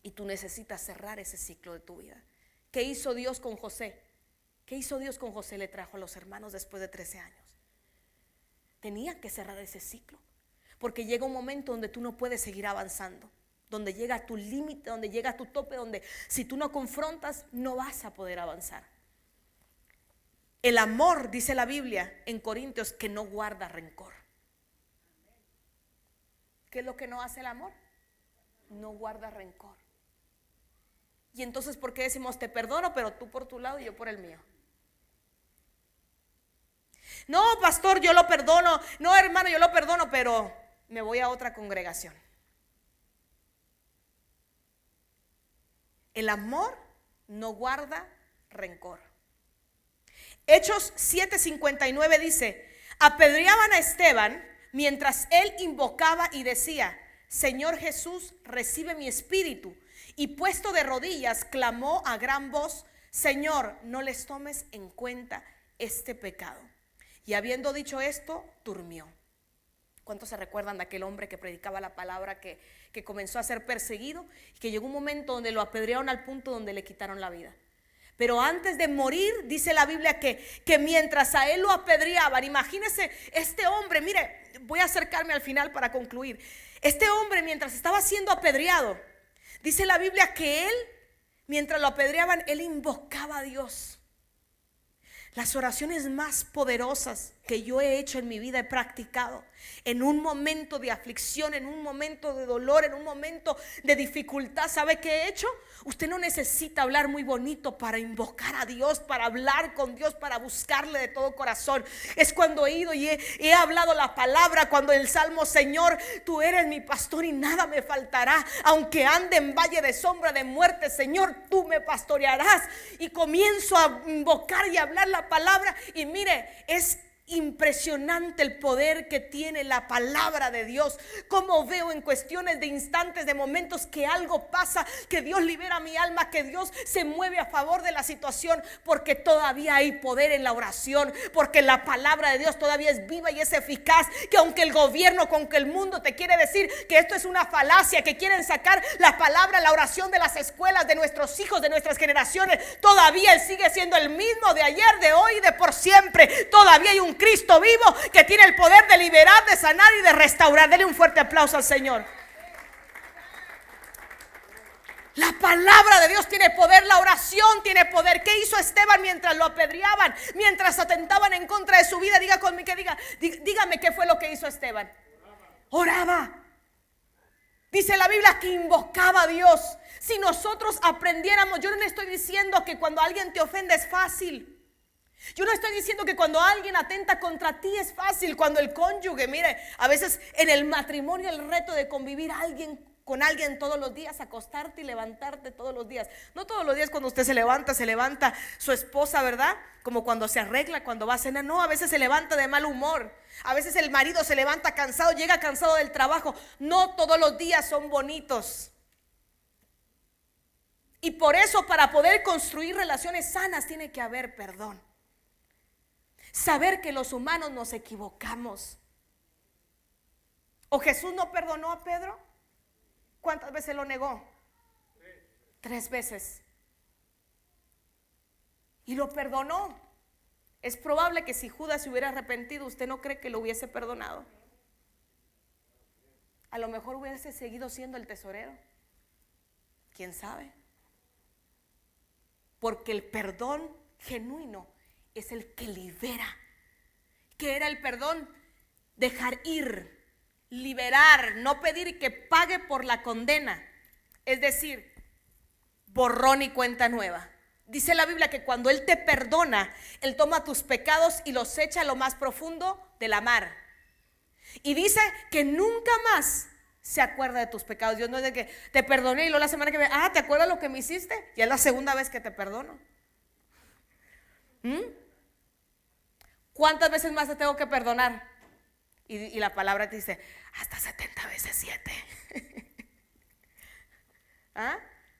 y tú necesitas cerrar ese ciclo de tu vida. ¿Qué hizo Dios con José? ¿Qué hizo Dios con José? Le trajo a los hermanos después de 13 años. Tenía que cerrar ese ciclo, porque llega un momento donde tú no puedes seguir avanzando, donde llega tu límite, donde llega tu tope, donde si tú no confrontas no vas a poder avanzar. El amor, dice la Biblia en Corintios, que no guarda rencor. ¿Qué es lo que no hace el amor? No guarda rencor. Y entonces, ¿por qué decimos te perdono, pero tú por tu lado y yo por el mío? No, pastor, yo lo perdono. No, hermano, yo lo perdono, pero me voy a otra congregación. El amor no guarda rencor. Hechos 7:59 dice, apedreaban a Esteban mientras él invocaba y decía, Señor Jesús, recibe mi espíritu. Y puesto de rodillas, clamó a gran voz, Señor, no les tomes en cuenta este pecado. Y habiendo dicho esto, durmió. ¿Cuántos se recuerdan de aquel hombre que predicaba la palabra, que comenzó a ser perseguido y que llegó un momento donde lo apedrearon al punto donde le quitaron la vida? Pero antes de morir, dice la Biblia que mientras a él lo apedreaban, imagínese este hombre, mire, voy a acercarme al final para concluir. Este hombre, mientras estaba siendo apedreado, dice la Biblia que él, mientras lo apedreaban, él invocaba a Dios. Las oraciones más poderosas que yo he hecho en mi vida he practicado en un momento de aflicción, en un momento de dolor, en un momento de dificultad. ¿Sabe qué he hecho? Usted no necesita hablar muy bonito para invocar a Dios, para hablar con Dios, para buscarle de todo corazón. Es cuando he ido y he hablado la palabra, cuando el salmo, Señor, tú eres mi pastor y nada me faltará. Aunque ande en valle de sombra de muerte, Señor, tú me pastorearás. Y comienzo a invocar y hablar la palabra. Y mire, es impresionante el poder que tiene la palabra de Dios. Como veo en cuestiones de instantes, de momentos, que algo pasa, que Dios libera mi alma, que Dios se mueve a favor de la situación, porque todavía hay poder en la oración, porque la palabra de Dios todavía es viva y es eficaz. Que aunque el gobierno, con que el mundo te quiere decir que esto es una falacia, que quieren sacar la palabra, la oración de las escuelas, de nuestros hijos, de nuestras generaciones, todavía Él sigue siendo el mismo de ayer, de hoy y de por siempre. Todavía hay un Cristo vivo que tiene el poder de liberar, de sanar y de restaurar. Dele un fuerte aplauso al Señor. La palabra de Dios tiene poder, la oración tiene poder. ¿Qué hizo Esteban mientras lo apedreaban, mientras atentaban en contra de su vida? Diga conmigo, dígame qué fue lo que hizo Esteban. Oraba. Dice la Biblia que invocaba a Dios. Si nosotros aprendiéramos, yo no le estoy diciendo que cuando alguien te ofende es fácil. Yo no estoy diciendo que cuando alguien atenta contra ti es fácil. Cuando el cónyuge, mire, a veces en el matrimonio el reto de convivir con alguien todos los días, acostarte y levantarte todos los días. No todos los días cuando usted se levanta su esposa, ¿verdad? Como cuando se arregla, cuando va a cenar. No, a veces se levanta de mal humor. A veces el marido se levanta cansado, llega cansado del trabajo. No todos los días son bonitos. Y por eso, para poder construir relaciones sanas, tiene que haber perdón. Saber que los humanos nos equivocamos. ¿O Jesús no perdonó a Pedro? ¿Cuántas veces lo negó? 3 veces. Y lo perdonó. Es probable que si Judas se hubiera arrepentido, ¿usted no cree que lo hubiese perdonado? A lo mejor hubiese seguido siendo el tesorero. ¿Quién sabe? Porque el perdón genuino es el que libera. ¿Qué era el perdón? Dejar ir, liberar, no pedir que pague por la condena. Es decir, borrón y cuenta nueva. Dice la Biblia que cuando Él te perdona, Él toma tus pecados y los echa a lo más profundo de la mar. Y dice que nunca más se acuerda de tus pecados. Dios no es de que te perdoné y luego la semana que viene, ¿te acuerdas lo que me hiciste? Ya es la segunda vez que te perdono. ¿Cuántas veces más te tengo que perdonar? Y la palabra te dice, hasta 70 veces 7.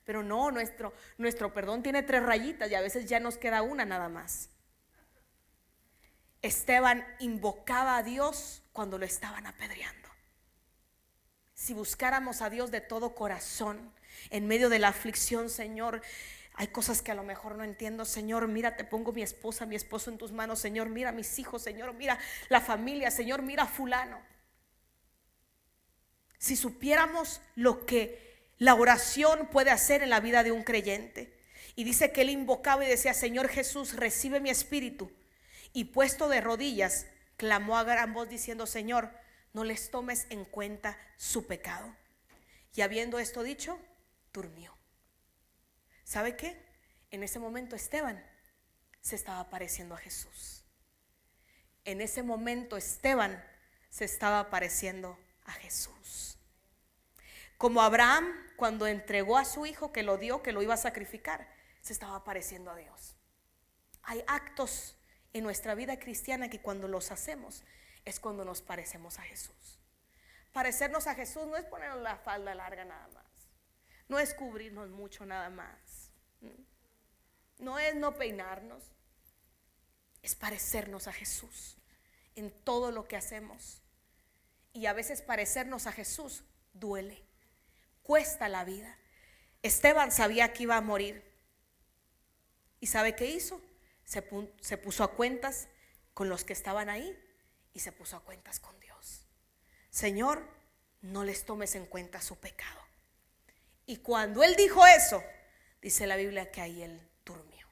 Pero no, nuestro perdón tiene 3 rayitas y a veces ya nos queda una nada más. Esteban invocaba a Dios cuando lo estaban apedreando. Si buscáramos a Dios de todo corazón en medio de la aflicción, Señor, hay cosas que a lo mejor no entiendo, Señor, mira, te pongo mi esposa, mi esposo en tus manos, Señor, mira mis hijos, Señor, mira la familia, Señor, mira a fulano. Si supiéramos lo que la oración puede hacer en la vida de un creyente. Y dice que él invocaba y decía, Señor Jesús, recibe mi espíritu. Y puesto de rodillas, clamó a gran voz diciendo, Señor, no les tomes en cuenta su pecado. Y habiendo esto dicho, durmió. ¿Sabe qué? En ese momento Esteban se estaba pareciendo a Jesús. En ese momento Esteban se estaba pareciendo a Jesús. Como Abraham, cuando entregó a su hijo, que lo dio, que lo iba a sacrificar, se estaba pareciendo a Dios. Hay actos en nuestra vida cristiana que cuando los hacemos es cuando nos parecemos a Jesús. Parecernos a Jesús no es ponernos la falda larga nada más, no es cubrirnos mucho nada más, no es no peinarnos, es parecernos a Jesús en todo lo que hacemos. Y a veces parecernos a Jesús duele, cuesta la vida. Esteban sabía que iba a morir. ¿Y sabe qué hizo? Se puso a cuentas con los que estaban ahí y se puso a cuentas con Dios. Señor, no les tomes en cuenta su pecado. Y cuando él dijo eso, dice la Biblia que ahí él durmió.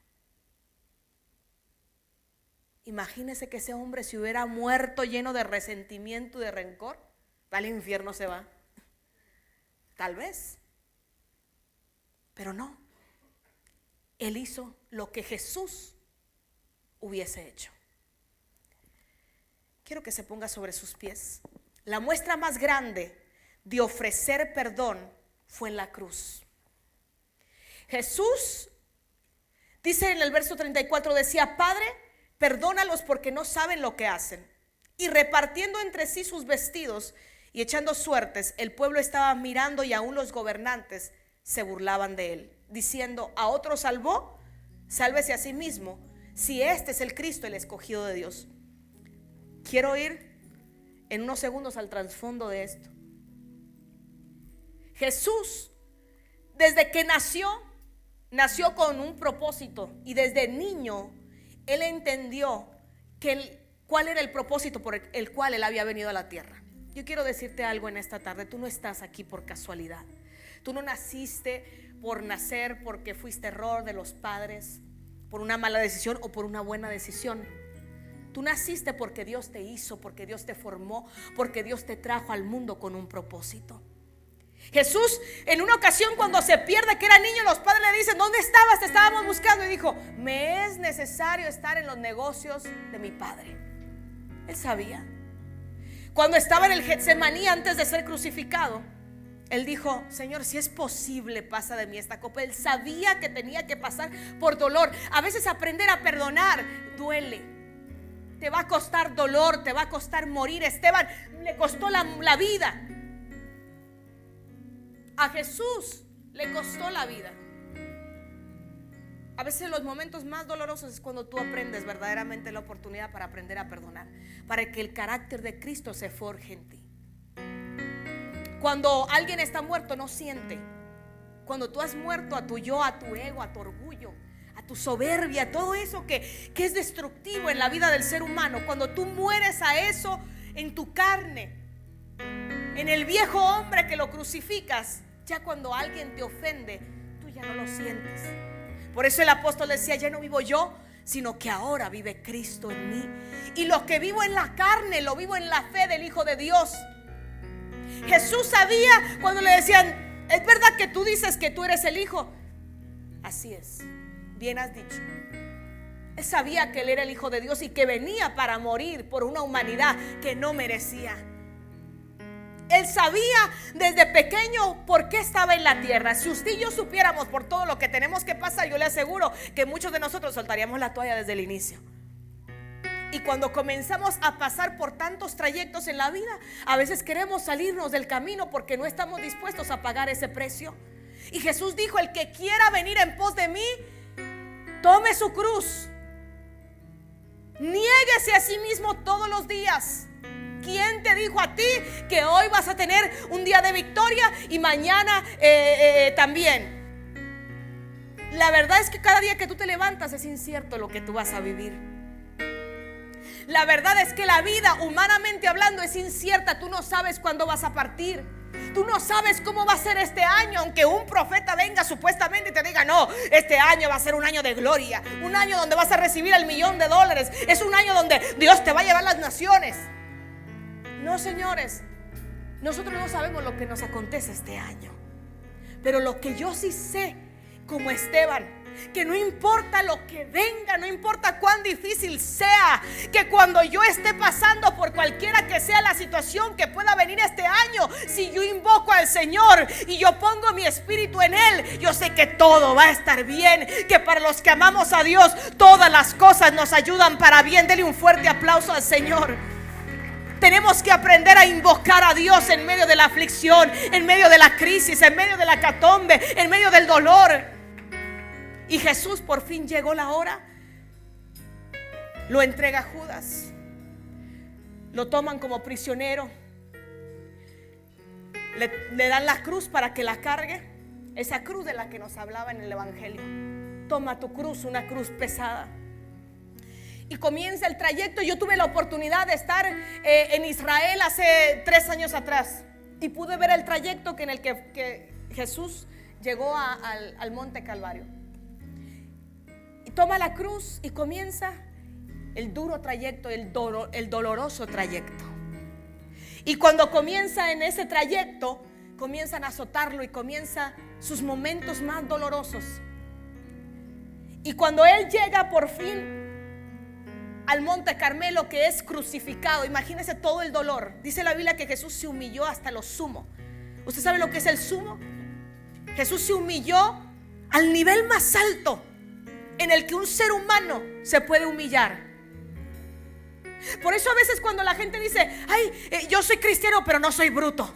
Imagínese que ese hombre se hubiera muerto lleno de resentimiento y de rencor. Al infierno se va. Tal vez. Pero no. Él hizo lo que Jesús hubiese hecho. Quiero que se ponga sobre sus pies. La muestra más grande de ofrecer perdón fue en la cruz. Jesús dice en el verso 34, decía, Padre, perdónalos porque no saben lo que hacen. Y repartiendo entre sí sus vestidos y echando suertes, el pueblo estaba mirando y aún los gobernantes se burlaban de él, diciendo, a otro salvó, sálvese a sí mismo, si este es el Cristo, el escogido de Dios. Quiero ir en unos segundos al trasfondo de esto. Jesús, desde que nació con un propósito, y desde niño él entendió cuál era el propósito por el cual él había venido a la tierra. Yo quiero decirte algo en esta tarde. Tú no estás aquí por casualidad. Tú no naciste por nacer porque fuiste error de los padres, por una mala decisión o por una buena decisión. Tú naciste porque Dios te hizo, porque Dios te formó, porque Dios te trajo al mundo con un propósito. Jesús, en una ocasión cuando se pierde que era niño, los padres le dicen, ¿dónde estabas? Te estábamos buscando. Y dijo, me es necesario estar en los negocios de mi padre. Él sabía. Cuando estaba en el Getsemaní antes de ser crucificado, él dijo, Señor, si es posible, pasa de mí esta copa. Él sabía que tenía que pasar por dolor. A veces aprender a perdonar duele. Te va a costar dolor, te va a costar morir. Esteban le costó la vida. A Jesús le costó la vida. A veces los momentos más dolorosos es cuando tú aprendes verdaderamente la oportunidad para aprender a perdonar, para que el carácter de Cristo se forje en ti. Cuando alguien está muerto no siente. Cuando tú has muerto a tu yo, a tu ego, a tu orgullo, a tu soberbia, todo eso que es destructivo en la vida del ser humano, cuando tú mueres a eso en tu carne, en el viejo hombre que lo crucificas, ya cuando alguien te ofende, tú ya no lo sientes. Por eso el apóstol decía, ya no vivo yo, sino que ahora vive Cristo en mí. Y lo que vivo en la carne, lo vivo en la fe del Hijo de Dios. Jesús sabía cuando le decían, ¿es verdad que tú dices que tú eres el Hijo? Así es, bien has dicho. Él sabía que él era el Hijo de Dios y que venía para morir por una humanidad que no merecía. Él sabía desde pequeño por qué estaba en la tierra. Si usted y yo supiéramos por todo lo que tenemos que pasar, yo le aseguro que muchos de nosotros soltaríamos la toalla desde el inicio. Y cuando comenzamos a pasar por tantos trayectos en la vida, a veces queremos salirnos del camino porque no estamos dispuestos a pagar ese precio. Y Jesús dijo: el que quiera venir en pos de mí, tome su cruz, niéguese a sí mismo todos los días. ¿Quién te dijo a ti que hoy vas a tener un día de victoria y mañana también? La verdad es que cada día que tú te levantas es incierto lo que tú vas a vivir. La verdad es que la vida, humanamente hablando, es incierta. Tú no sabes cuándo vas a partir. Tú no sabes cómo va a ser este año. Aunque un profeta venga supuestamente y te diga: no, este año va a ser un año de gloria, un año donde vas a recibir el $1.000.000, es un año donde Dios te va a llevar las naciones. No, señores, nosotros no sabemos lo que nos acontece este año. Pero lo que yo sí sé, como Esteban, que no importa lo que venga, no importa cuán difícil sea, que cuando yo esté pasando por cualquiera que sea la situación que pueda venir este año, si yo invoco al Señor y yo pongo mi espíritu en Él, yo sé que todo va a estar bien, que para los que amamos a Dios, todas las cosas nos ayudan para bien. Dele un fuerte aplauso al Señor. Tenemos que aprender a invocar a Dios en medio de la aflicción, en medio de la crisis, en medio de la hecatombe, en medio del dolor. Y Jesús, por fin llegó la hora. Lo entrega a Judas. Lo toman como prisionero. Le dan la cruz para que la cargue. Esa cruz de la que nos hablaba en el Evangelio. Toma tu cruz, una cruz pesada. Y comienza el trayecto. Yo tuve la oportunidad de estar en Israel hace 3 años atrás. Y pude ver el trayecto en el que Jesús llegó al Monte Calvario. Y toma la cruz y comienza el duro trayecto, el doloroso trayecto. Y cuando comienza en ese trayecto, comienzan a azotarlo y comienza sus momentos más dolorosos. Y cuando él llega por fin al Monte Carmelo, que es crucificado, imagínese todo el dolor. Dice la Biblia que Jesús se humilló hasta lo sumo. ¿Usted sabe lo que es el sumo? Jesús se humilló al nivel más alto en el que un ser humano se puede humillar. Por eso a veces cuando la gente dice: ay, yo soy cristiano pero no soy bruto,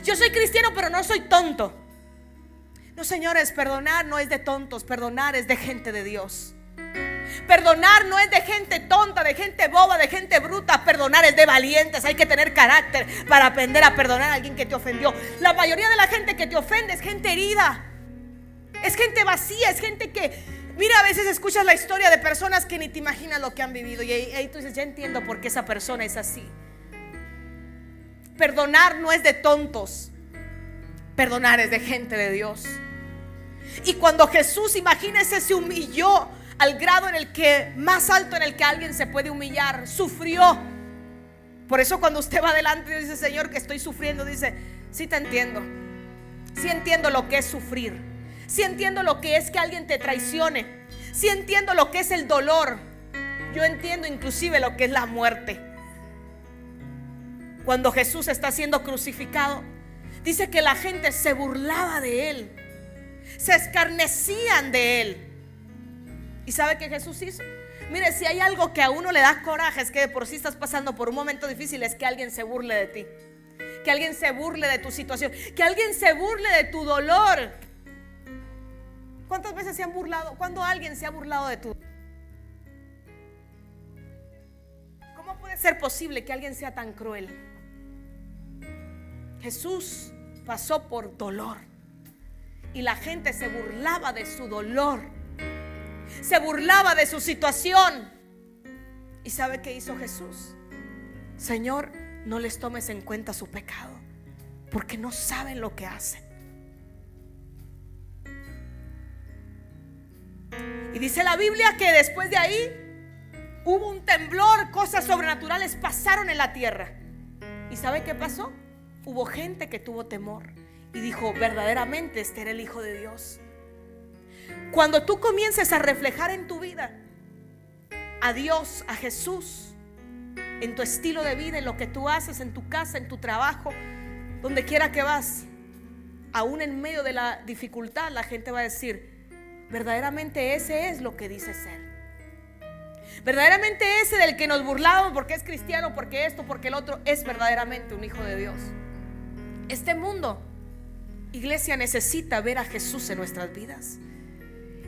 yo soy cristiano pero no soy tonto. No, señores, perdonar no es de tontos, perdonar es de gente de Dios. Perdonar no es de gente tonta, de gente boba, de gente bruta. Perdonar es de valientes. Hay que tener carácter para aprender a perdonar a alguien que te ofendió. La mayoría de la gente que te ofende es gente herida, es gente vacía, es gente que, mira, a veces escuchas la historia de personas que ni te imaginas lo que han vivido. Y ahí tú dices: ya entiendo por qué esa persona es así. Perdonar no es de tontos, perdonar es de gente de Dios. Y cuando Jesús, imagínese, se humilló al grado en el que más alto en el que alguien se puede humillar, sufrió. Por eso cuando usted va adelante y dice: Señor, que estoy sufriendo, dice: sí te entiendo, sí entiendo lo que es sufrir, sí entiendo lo que es que alguien te traicione, sí entiendo lo que es el dolor, yo entiendo inclusive lo que es la muerte. Cuando Jesús está siendo crucificado, dice que la gente se burlaba de él, se escarnecían de él. ¿Y sabe qué Jesús hizo? Mire, si hay algo que a uno le da coraje, es que de por sí estás pasando por un momento difícil, es que alguien se burle de ti, que alguien se burle de tu situación, que alguien se burle de tu dolor. ¿Cuántas veces se han burlado? ¿Cuándo alguien se ha burlado de tu? ¿Cómo puede ser posible que alguien sea tan cruel? Jesús pasó por dolor y la gente se burlaba de su dolor, se burlaba de su situación. ¿Y sabe qué hizo Jesús? Señor, no les tomes en cuenta su pecado, porque no saben lo que hacen. Y dice la Biblia que después de ahí hubo un temblor, cosas sobrenaturales pasaron en la tierra. ¿Y sabe qué pasó? Hubo gente que tuvo temor y dijo: verdaderamente este era el Hijo de Dios. Cuando tú comiences a reflejar en tu vida a Dios, a Jesús, en tu estilo de vida, en lo que tú haces, en tu casa, en tu trabajo, donde quiera que vas, aún en medio de la dificultad, la gente va a decir: verdaderamente ese es lo que dice ser. Verdaderamente ese del que nos burlamos porque es cristiano, porque esto, porque el otro, es verdaderamente un hijo de Dios. Este mundo, iglesia, necesita ver a Jesús en nuestras vidas.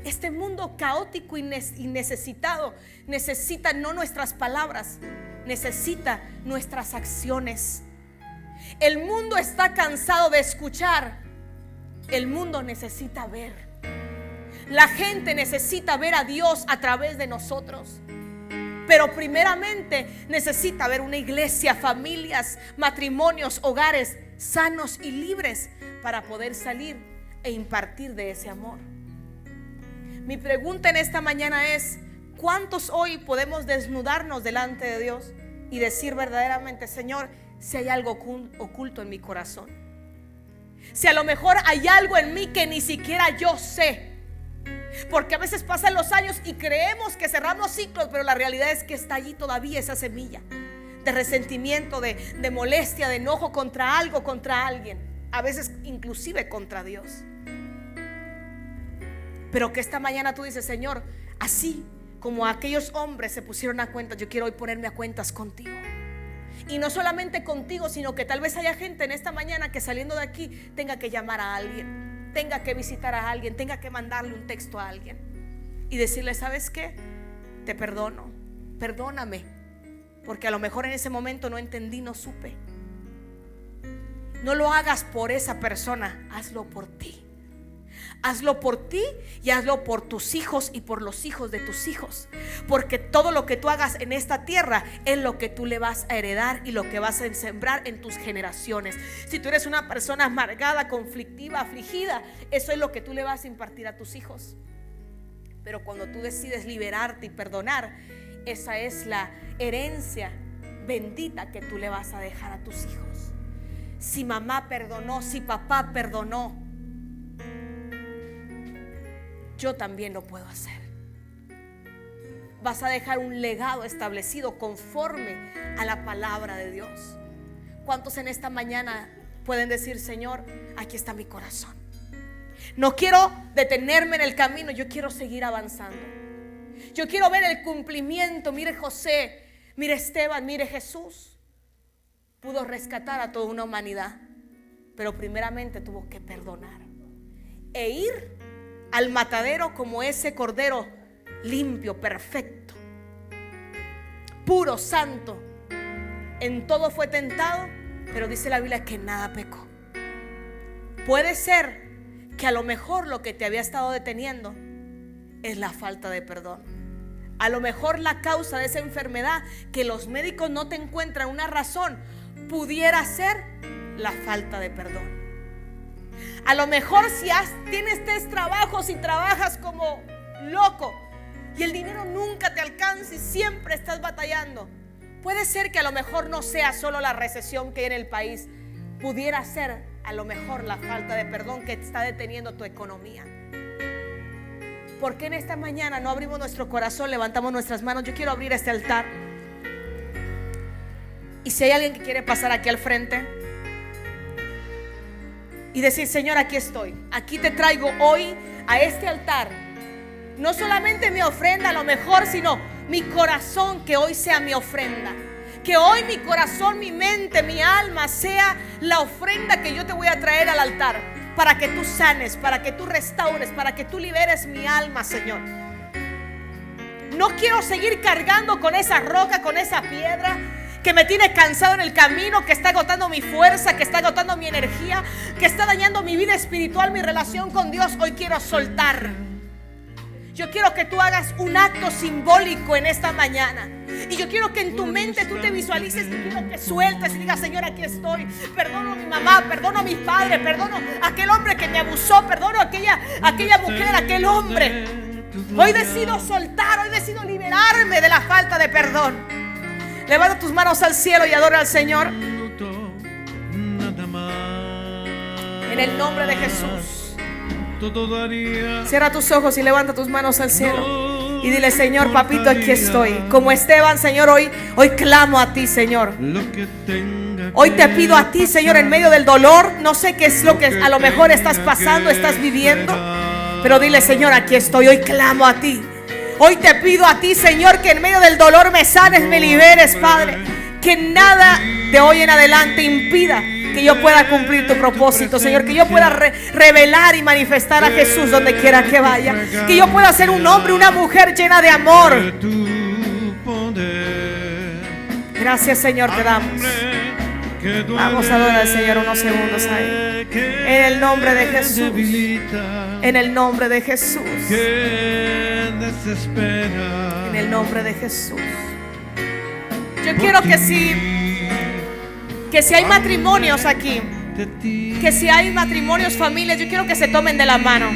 Este mundo caótico y necesitado necesita no nuestras palabras, necesita nuestras acciones. El mundo está cansado de escuchar. El mundo necesita ver. La gente necesita ver a Dios a través de nosotros. Pero primeramente necesita ver una iglesia, familias, matrimonios, hogares sanos y libres para poder salir e impartir de ese amor. Mi pregunta en esta mañana es: ¿cuántos hoy podemos desnudarnos delante de Dios y decir verdaderamente: Señor, si hay algo oculto en mi corazón, si a lo mejor hay algo en mí que ni siquiera yo sé? Porque a veces pasan los años y creemos que cerramos ciclos, pero la realidad es que está allí todavía esa semilla de resentimiento, de molestia, de enojo contra algo, contra alguien, a veces inclusive contra Dios. Pero que esta mañana tú dices: Señor, así como aquellos hombres se pusieron a cuentas, yo quiero hoy ponerme a cuentas contigo. Y no solamente contigo, sino que tal vez haya gente en esta mañana que saliendo de aquí tenga que llamar a alguien, tenga que visitar a alguien, tenga que mandarle un texto a alguien y decirle: ¿sabes qué? Te perdono, perdóname, porque a lo mejor en ese momento no entendí, no supe. No lo hagas por esa persona, hazlo por ti. Hazlo por ti y hazlo por tus hijos y por los hijos de tus hijos. Porque todo lo que tú hagas en esta tierra es lo que tú le vas a heredar y lo que vas a sembrar en tus generaciones. Si tú eres una persona amargada, conflictiva, afligida, eso es lo que tú le vas a impartir a tus hijos. Pero cuando tú decides liberarte y perdonar, esa es la herencia bendita que tú le vas a dejar a tus hijos. Si mamá perdonó, si papá perdonó, yo también lo puedo hacer. Vas a dejar un legado establecido conforme a la palabra de Dios. ¿Cuántos en esta mañana pueden decir: Señor, aquí está mi corazón? No quiero detenerme en el camino, yo quiero seguir avanzando. Yo quiero ver el cumplimiento. Mire José, mire Esteban, mire Jesús. Pudo rescatar a toda una humanidad, pero primeramente tuvo que perdonar e ir al matadero como ese cordero limpio, perfecto, puro, santo. En todo fue tentado, pero dice la Biblia que nada pecó. Puede ser que a lo mejor lo que te había estado deteniendo es la falta de perdón. A lo mejor la causa de esa enfermedad que los médicos no te encuentran una razón pudiera ser la falta de perdón. A lo mejor si tienes 3 trabajos y trabajas como loco y el dinero nunca te alcanza y siempre estás batallando, puede ser que a lo mejor no sea solo la recesión que hay en el país, pudiera ser a lo mejor la falta de perdón que está deteniendo tu economía. ¿Por qué en esta mañana no abrimos nuestro corazón, levantamos nuestras manos? Yo quiero abrir este altar. Y si hay alguien que quiere pasar aquí al frente y decir: Señor, aquí estoy, aquí te traigo hoy a este altar, no solamente mi ofrenda a lo mejor, sino mi corazón, que hoy sea mi ofrenda. Que hoy mi corazón, mi mente, mi alma sea la ofrenda que yo te voy a traer al altar, para que tú sanes, para que tú restaures, para que tú liberes mi alma, Señor. No quiero seguir cargando con esa roca, con esa piedra que me tiene cansado en el camino, que está agotando mi fuerza, que está agotando mi energía, que está dañando mi vida espiritual, mi relación con Dios. Hoy quiero soltar. Yo quiero que tú hagas un acto simbólico en esta mañana. Y yo quiero que en tu mente tú te visualices, y quiero que sueltes y digas: Señor, aquí estoy. Perdono a mi mamá, perdono a mi padre, perdono a aquel hombre que me abusó, perdono a aquella mujer, a aquel hombre. Hoy decido soltar, hoy decido liberarme de la falta de perdón. Levanta tus manos al cielo y adora al Señor. En el nombre de Jesús. todo daría. Cierra tus ojos y levanta tus manos al cielo y dile: Señor, papito, aquí estoy. Como Esteban, Señor, hoy clamo a ti, Señor. Hoy te pido a ti, Señor, en medio del dolor. No sé qué es lo que a lo mejor estás pasando, estás viviendo, pero dile: Señor, aquí estoy. Hoy clamo a ti. Hoy te pido a ti, Señor, que en medio del dolor me sanes, me liberes, Padre. Que nada de hoy en adelante impida que yo pueda cumplir tu propósito, Señor. Que yo pueda revelar y manifestar a Jesús donde quiera que vaya. Que yo pueda ser un hombre, una mujer llena de amor. Gracias, Señor, te damos. Vamos a adorar al Señor unos segundos ahí. En el nombre de Jesús. En el nombre de Jesús. En el nombre de Jesús. Yo quiero que si hay matrimonios aquí, que si hay matrimonios, familias, yo quiero que se tomen de la mano.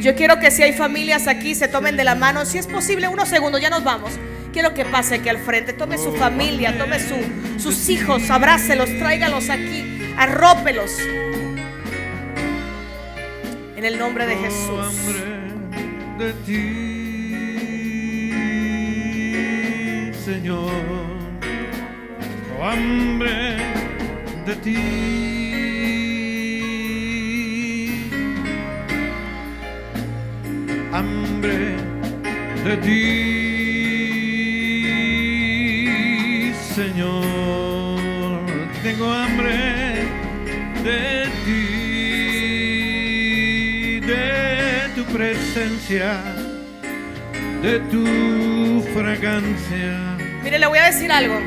Yo quiero que si hay familias aquí, se tomen de la mano. Si es posible, unos segundos, ya nos vamos. Quiero que pase aquí al frente. Tome su familia, tome sus hijos, abrácelos, tráigalos aquí, arrópelos. En el nombre de Jesús. De ti, Señor, hambre de ti, hambre de ti, Señor, tengo hambre de ti, de tu presencia, de tu fragancia. Mire, le voy a decir algo.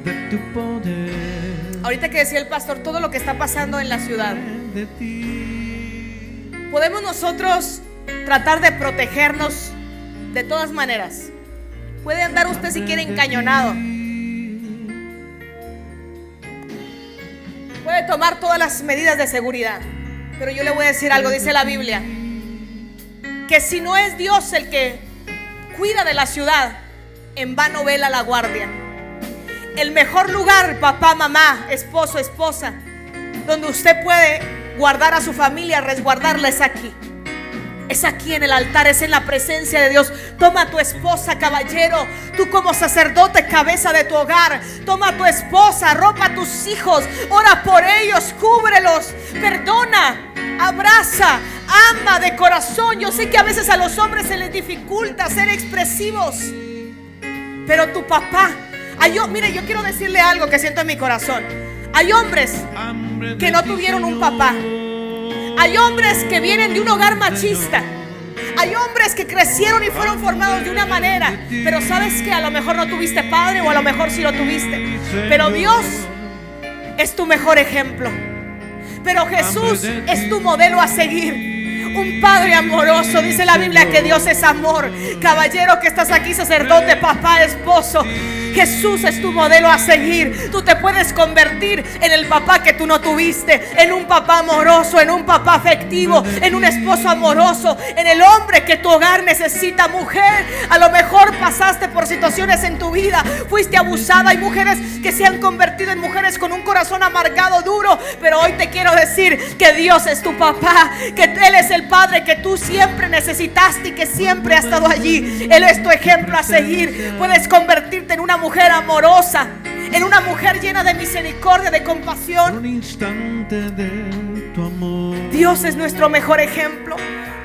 De tu poder. Ahorita que decía el pastor todo lo que está pasando en la ciudad, De ti. podemos nosotros tratar de protegernos de todas maneras. Puede andar usted si quiere encañonado. Puede tomar todas las medidas de seguridad. Pero yo le voy a decir algo, dice la Biblia, que si no es Dios el que cuida de la ciudad, en vano vela la guardia. El mejor lugar, papá, mamá, esposo, esposa, donde usted puede guardar a su familia, resguardarla, es aquí. Es aquí en el altar, es en la presencia de Dios. Toma a tu esposa, caballero, tú como sacerdote, cabeza de tu hogar. Toma a tu esposa, arropa a tus hijos, ora por ellos, cúbrelos, perdona, abraza, ama de corazón. Yo sé que a veces a los hombres se les dificulta ser expresivos, pero tu papá, mire, yo quiero decirle algo que siento en mi corazón. Hay hombres que no tuvieron un papá. Hay hombres que vienen de un hogar machista. Hay hombres que crecieron y fueron formados de una manera, pero sabes que a lo mejor no tuviste padre, o a lo mejor sí lo tuviste, pero Dios es tu mejor ejemplo. Pero Jesús es tu modelo a seguir. Un padre amoroso, dice la Biblia que Dios es amor. Caballero que estás aquí, sacerdote, papá, esposo, Jesús es tu modelo a seguir. Tú te puedes convertir en el papá que tú no tuviste, en un papá amoroso, en un papá afectivo, en un esposo amoroso, en el hombre que tu hogar necesita. Mujer, a lo mejor pasaste por situaciones en tu vida, fuiste abusada. Hay mujeres que se han convertido en mujeres con un corazón amargado, duro, pero hoy te quiero decir que Dios es tu papá, que Él es el padre que tú siempre necesitaste y que siempre ha estado allí. Él es tu ejemplo a seguir. Puedes convertirte en una mujer amorosa, en una mujer llena de misericordia, de compasión. Un instante de tu amor. Dios es nuestro mejor ejemplo.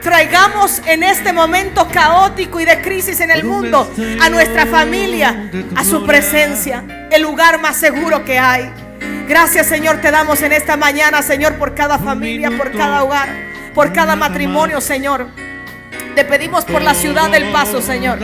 Traigamos en este momento caótico y de crisis en el mundo a nuestra familia a su presencia, el lugar más seguro que hay. Gracias, Señor, te damos en esta mañana, Señor, por cada familia, por cada hogar, por cada matrimonio, Señor. Te pedimos por la ciudad del Paso, Señor.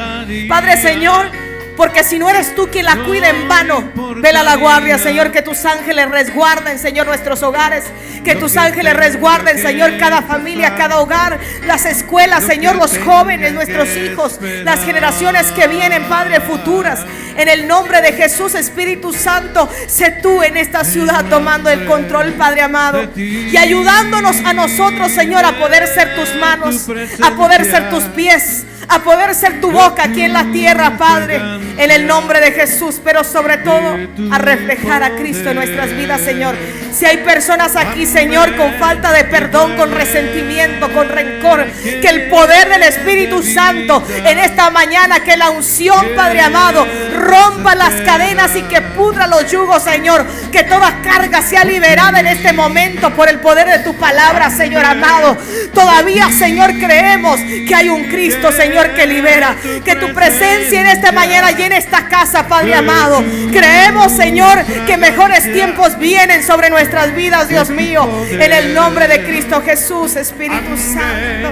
Padre, Señor, porque si no eres tú quien la cuida, en vano vela la guardia, Señor. Que tus ángeles resguarden, Señor, nuestros hogares. Que tus ángeles resguarden, Señor, cada familia, cada hogar, las escuelas, Señor, los jóvenes, nuestros hijos, las generaciones que vienen, Padre, futuras. En el nombre de Jesús, Espíritu Santo, sé tú en esta ciudad tomando el control, Padre amado, y ayudándonos a nosotros, Señor, a poder ser tus manos, a poder ser tus pies, a poder ser tu boca aquí en la tierra, Padre. en el nombre de Jesús, pero sobre todo a reflejar a Cristo en nuestras vidas, Señor. Si hay personas aquí, Señor, con falta de perdón, con resentimiento, con rencor, que el poder del Espíritu Santo en esta mañana, que la unción, Padre amado, rompa las cadenas y que pudra los yugos, Señor. Que toda carga sea liberada en este momento por el poder de tu palabra, Señor amado. Todavía, Señor, creemos que hay un Cristo, Señor, que libera. Que tu presencia en esta mañana llene esta casa, Padre amado. Creemos, Señor, que mejores tiempos vienen sobre nuestras vidas, Dios mío. En el nombre de Cristo Jesús, Espíritu Santo.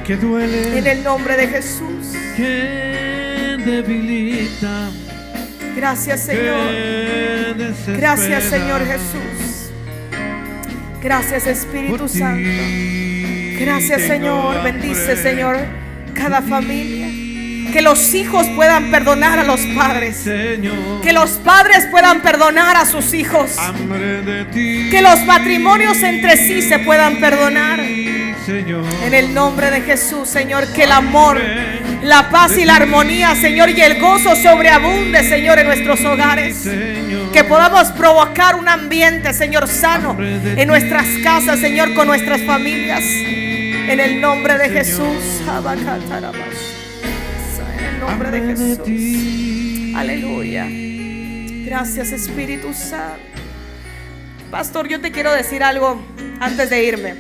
Que duele, En el nombre de Jesús. que debilita, Gracias, Señor. que desespera. Gracias, Señor Jesús. Gracias, Espíritu Por ti Santo. Gracias, tengo Señor. Bendice, hambre. Señor, cada Por ti, familia. Que los hijos puedan perdonar a los padres. Señor, Que los padres puedan perdonar a sus hijos. hambre de ti. Que los matrimonios entre sí se puedan perdonar. Señor, En el nombre de Jesús, Señor, que el amor, la paz y la armonía, Señor, y el gozo sobreabunde, Señor, en nuestros hogares. Señor, Que podamos provocar un ambiente, Señor, sano en nuestras casas, Señor, con nuestras familias. En el nombre de Jesús. En el nombre de hambre de Jesús. ti. Aleluya. Gracias, Espíritu Santo. Pastor, yo te quiero decir algo antes de irme.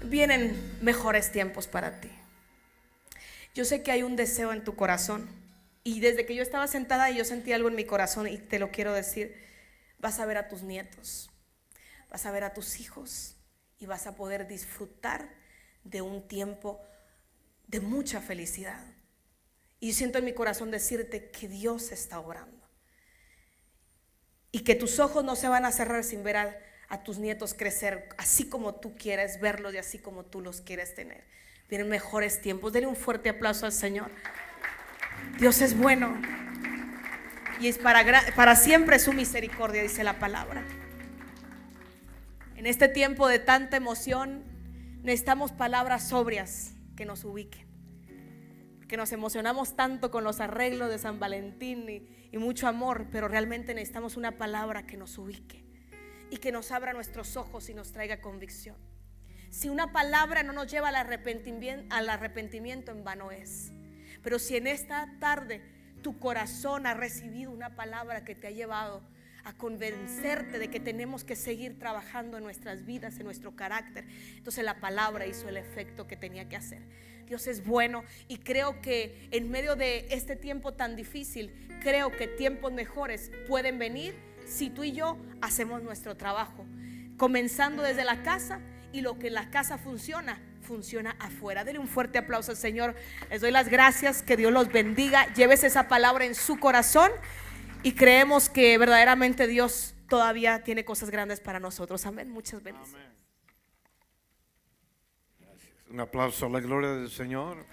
Vienen mejores tiempos para ti. Yo sé que hay un deseo en tu corazón. Y desde que yo estaba sentada y yo sentí algo en mi corazón y te lo quiero decir. Vas a ver a tus nietos, vas a ver a tus hijos y vas a poder disfrutar de un tiempo de mucha felicidad. Y siento en mi corazón decirte que Dios está obrando. Y que tus ojos no se van a cerrar sin ver a tus nietos crecer así como tú quieres verlos y así como tú los quieres tener. Vienen mejores tiempos. Denle un fuerte aplauso al Señor. Dios es bueno y es para siempre su misericordia, dice la palabra. En este tiempo de tanta emoción necesitamos palabras sobrias que nos ubiquen, que nos emocionamos tanto con los arreglos de San Valentín y mucho amor, pero realmente necesitamos una palabra que nos ubique y que nos abra nuestros ojos y nos traiga convicción. Si una palabra no nos lleva al arrepentimiento, en vano es. Pero si en esta tarde tu corazón ha recibido una palabra que te ha llevado a convencerte de que tenemos que seguir trabajando en nuestras vidas, en nuestro carácter, entonces la palabra hizo el efecto que tenía que hacer. Dios es bueno y creo que en medio de este tiempo tan difícil, creo que tiempos mejores pueden venir si tú y yo hacemos nuestro trabajo, comenzando desde la casa, y lo que en la casa funciona afuera. Denle un fuerte aplauso al Señor. Les doy las gracias, que Dios los bendiga. Lleves esa palabra en su corazón y creemos que verdaderamente Dios todavía tiene cosas grandes para nosotros. Amén. Muchas bendiciones. Gracias. Un aplauso a la gloria del Señor.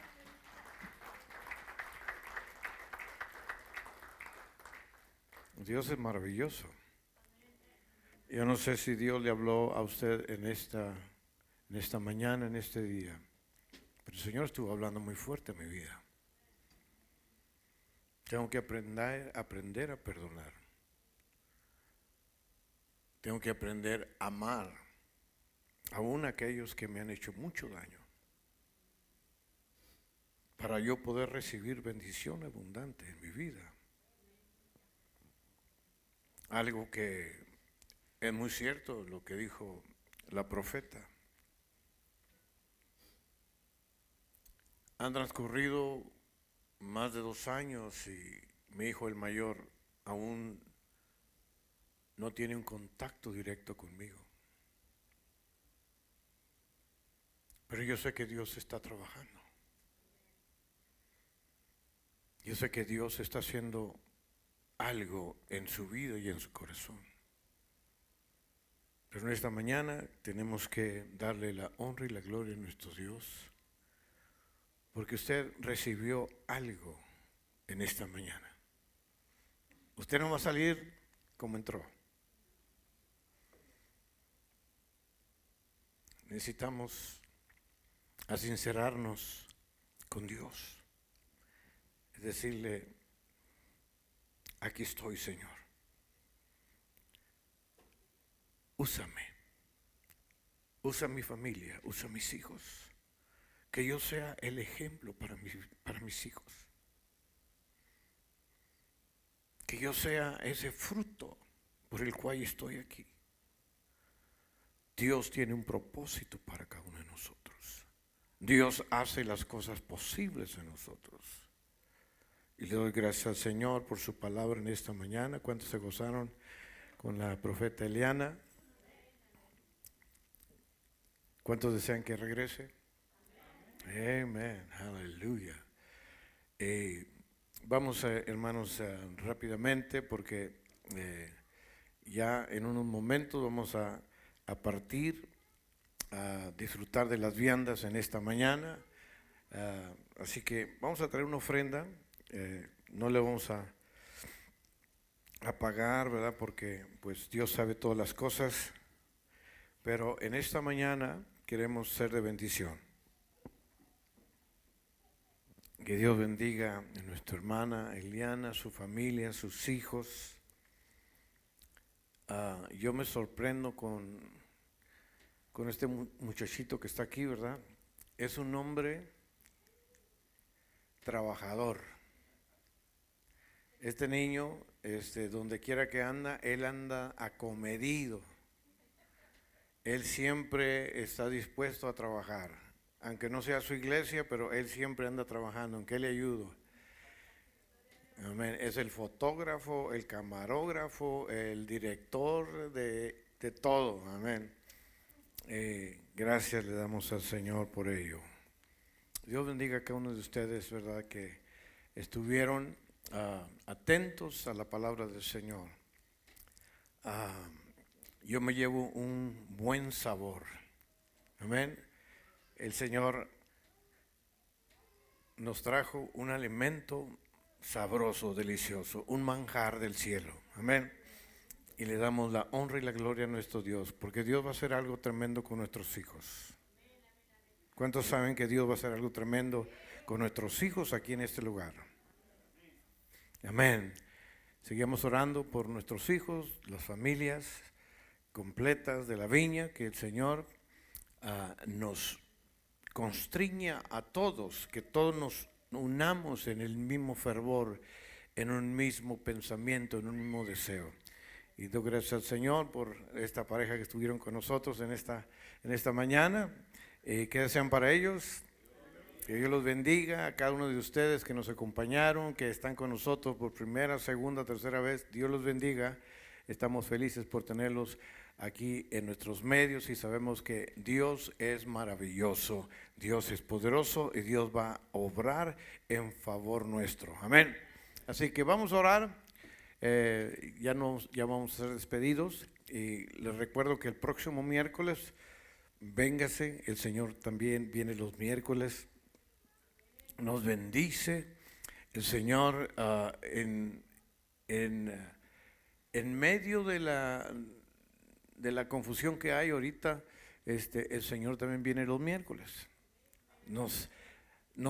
Dios es maravilloso. Yo no sé si Dios le habló a usted en esta mañana, en este día, pero el Señor estuvo hablando muy fuerte a mi vida. Tengo que aprender a perdonar. Tengo que aprender a amar aún a aquellos que me han hecho mucho daño, para yo poder recibir bendición abundante en mi vida. Algo que es muy cierto lo que dijo la profeta. Han transcurrido más de 2 años y mi hijo el mayor aún no tiene un contacto directo conmigo. Pero yo sé que Dios está trabajando. Yo sé que Dios está haciendo algo en su vida y en su corazón. Pero en esta mañana tenemos que darle la honra y la gloria a nuestro Dios, porque usted recibió algo en esta mañana. Usted no va a salir como entró. Necesitamos sincerarnos con Dios. Es decirle, aquí estoy, Señor. Úsame. Usa mi familia, usa mis hijos. Que yo sea el ejemplo para mis hijos. Que yo sea ese fruto por el cual estoy aquí. Dios tiene un propósito para cada uno de nosotros. Dios hace las cosas posibles en nosotros. Y le doy gracias al Señor por su palabra en esta mañana. ¿Cuántos se gozaron con la profeta Eliana? ¿Cuántos desean que regrese? Amén, aleluya. Vamos, hermanos, rápidamente porque ya en unos momentos vamos a partir, a disfrutar de las viandas en esta mañana. Así que vamos a traer una ofrenda, no le vamos a pagar, ¿verdad? Porque pues Dios sabe todas las cosas, pero en esta mañana queremos ser de bendición. Que Dios bendiga a nuestra hermana Eliana, su familia, sus hijos. Yo me sorprendo con este muchachito que está aquí, ¿verdad? Es un hombre trabajador. Este niño, donde quiera que anda, él anda acomedido. Él siempre está dispuesto a trabajar. Aunque no sea su iglesia, pero él siempre anda trabajando. ¿En qué le ayudo? Amén. Es el fotógrafo, el camarógrafo, el director de todo. Amén. Gracias le damos al Señor por ello. Dios bendiga a cada uno de ustedes, ¿verdad? Que estuvieron atentos a la palabra del Señor. Yo me llevo un buen sabor. Amén. El Señor nos trajo un alimento sabroso, delicioso, un manjar del cielo. Amén. Y le damos la honra y la gloria a nuestro Dios, porque Dios va a hacer algo tremendo con nuestros hijos. ¿Cuántos saben que Dios va a hacer algo tremendo con nuestros hijos aquí en este lugar? Amén. Seguimos orando por nuestros hijos, las familias completas de la viña, que el Señor nos constriña a todos, que todos nos unamos en el mismo fervor, en un mismo pensamiento, en un mismo deseo. Y doy gracias al Señor por esta pareja que estuvieron con nosotros en esta mañana. ¿Qué desean para ellos? Que Dios los bendiga a cada uno de ustedes que nos acompañaron, que están con nosotros por primera, segunda, tercera vez. Dios los bendiga. Estamos felices por tenerlos aquí en nuestros medios y sabemos que Dios es maravilloso, Dios es poderoso y Dios va a obrar en favor nuestro. Amén. Así que vamos a orar. Ya vamos a ser despedidos y les recuerdo que el próximo miércoles véngase, el Señor también viene los miércoles, nos bendice el Señor en medio de la confusión que hay ahorita. El Señor también viene los miércoles, nos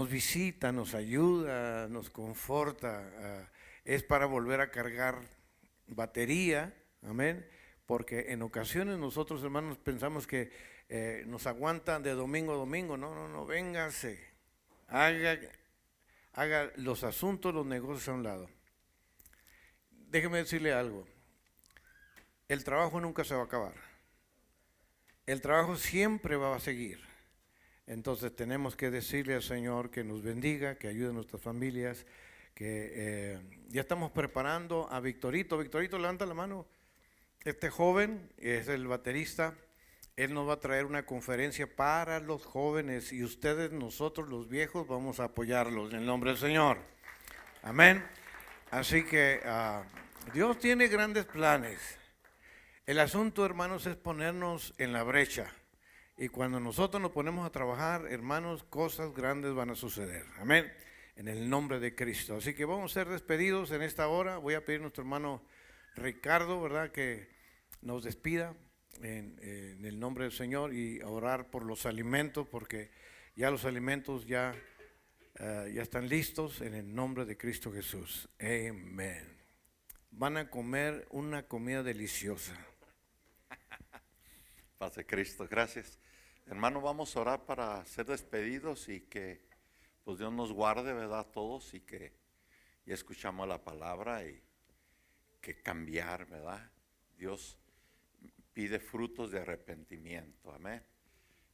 visita, nos ayuda, nos conforta. Es para volver a cargar batería, amén, porque en ocasiones nosotros, hermanos, pensamos que nos aguantan de domingo a domingo. No, véngase, haga los asuntos, los negocios a un lado. Déjeme decirle algo, el trabajo nunca se va a acabar, el trabajo siempre va a seguir. Entonces tenemos que decirle al Señor que nos bendiga, que ayude a nuestras familias, que ya estamos preparando a Victorito. Victorito, levanta la mano. Este joven es el baterista. Él nos va a traer una conferencia para los jóvenes y ustedes, nosotros los viejos, vamos a apoyarlos en el nombre del Señor. Amén. Así que Dios tiene grandes planes. El asunto, hermanos, es ponernos en la brecha. Y cuando nosotros nos ponemos a trabajar, hermanos, cosas grandes van a suceder. Amén. En el nombre de Cristo. Así que vamos a ser despedidos en esta hora. Voy a pedir a nuestro hermano Ricardo, ¿verdad?, que nos despida en el nombre del Señor y a orar por los alimentos, porque ya los alimentos ya Ya están listos en el nombre de Cristo Jesús. Amén. Van a comer una comida deliciosa. Paz de Cristo, gracias. Hermano, vamos a orar para ser despedidos y que pues Dios nos guarde, ¿verdad? Todos, y que ya escuchamos la palabra y que cambiar, ¿verdad? Dios pide frutos de arrepentimiento, amén.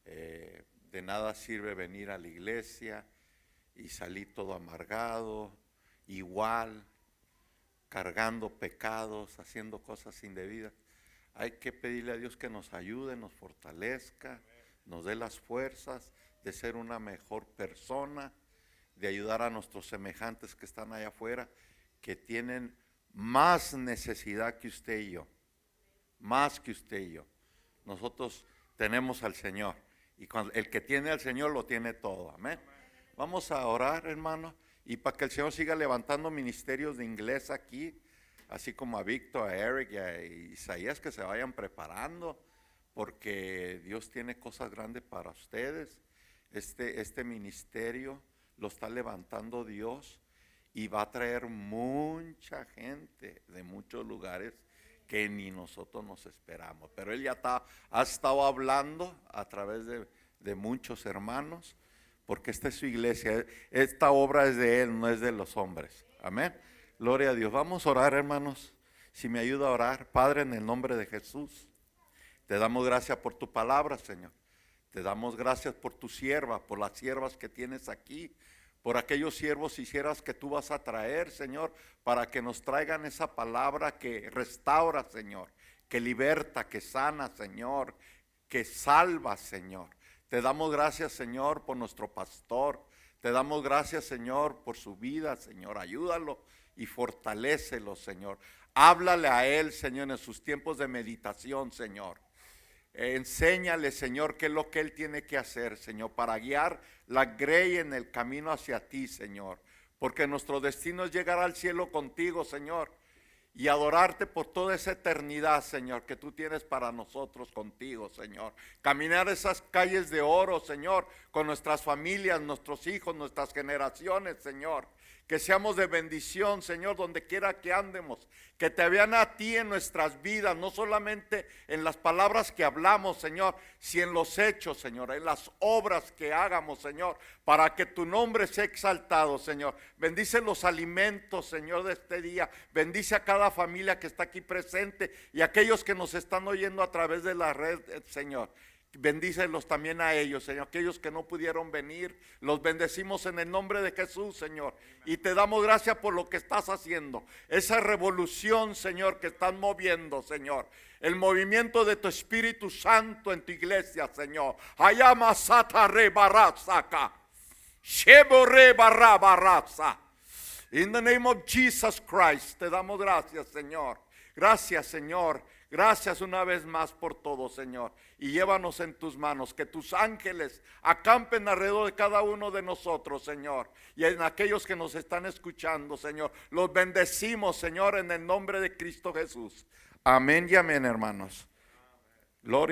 De nada sirve venir a la iglesia y salir todo amargado, igual, cargando pecados, haciendo cosas indebidas. Hay que pedirle a Dios que nos ayude, nos fortalezca, nos dé las fuerzas de ser una mejor persona, de ayudar a nuestros semejantes que están allá afuera, que tienen más necesidad que usted y yo, más que usted y yo. Nosotros tenemos al Señor, y cuando el que tiene al Señor lo tiene todo, amén. Vamos a orar, hermano, y para que el Señor siga levantando ministerios de inglés aquí, así como a Víctor, a Eric y a Isaías, que se vayan preparando, porque Dios tiene cosas grandes para ustedes. Este ministerio lo está levantando Dios y va a traer mucha gente de muchos lugares que ni nosotros nos esperamos. Pero Él ya ha estado hablando a través de muchos hermanos, porque esta es su iglesia. Esta obra es de Él, no es de los hombres. Amén. Gloria a Dios. Vamos a orar, hermanos. Si me ayuda a orar. Padre, en el nombre de Jesús, te damos gracias por tu palabra, Señor. Te damos gracias por tu sierva, por las siervas que tienes aquí, por aquellos siervos y siervas que tú vas a traer, Señor, para que nos traigan esa palabra que restaura, Señor, que liberta, que sana, Señor, que salva, Señor. Te damos gracias, Señor, por nuestro pastor. Te damos gracias, Señor, por su vida, Señor. Ayúdalo y fortalécelo, Señor. Háblale a él, Señor, en sus tiempos de meditación, Señor. Enséñale, Señor, qué es lo que él tiene que hacer, Señor, para guiar la grey en el camino hacia ti, Señor. Porque nuestro destino es llegar al cielo contigo, Señor, y adorarte por toda esa eternidad, Señor, que tú tienes para nosotros contigo, Señor. Caminar esas calles de oro, Señor, con nuestras familias, nuestros hijos, nuestras generaciones, Señor. Que seamos de bendición, Señor, donde quiera que andemos. Que te vean a ti en nuestras vidas, no solamente en las palabras que hablamos, Señor, sino en los hechos, Señor, en las obras que hagamos, Señor, para que tu nombre sea exaltado, Señor. Bendice los alimentos, Señor, de este día. Bendice a cada familia que está aquí presente y a aquellos que nos están oyendo a través de la red, Señor. Bendícelos también a ellos, Señor. Aquellos que no pudieron venir, los bendecimos en el nombre de Jesús, Señor. Y te damos gracias por lo que estás haciendo. Esa revolución, Señor, que estás moviendo, Señor. El movimiento de tu Espíritu Santo en tu iglesia, Señor. Hayama sata re barazaka. Shebo re barabaraza. In the name of Jesus Christ, te damos gracias, Señor. Gracias, Señor. Gracias una vez más por todo, Señor. Y llévanos en tus manos, que tus ángeles acampen alrededor de cada uno de nosotros, Señor. Y en aquellos que nos están escuchando, Señor, los bendecimos, Señor, en el nombre de Cristo Jesús. Amén y amén, hermanos. Gloria.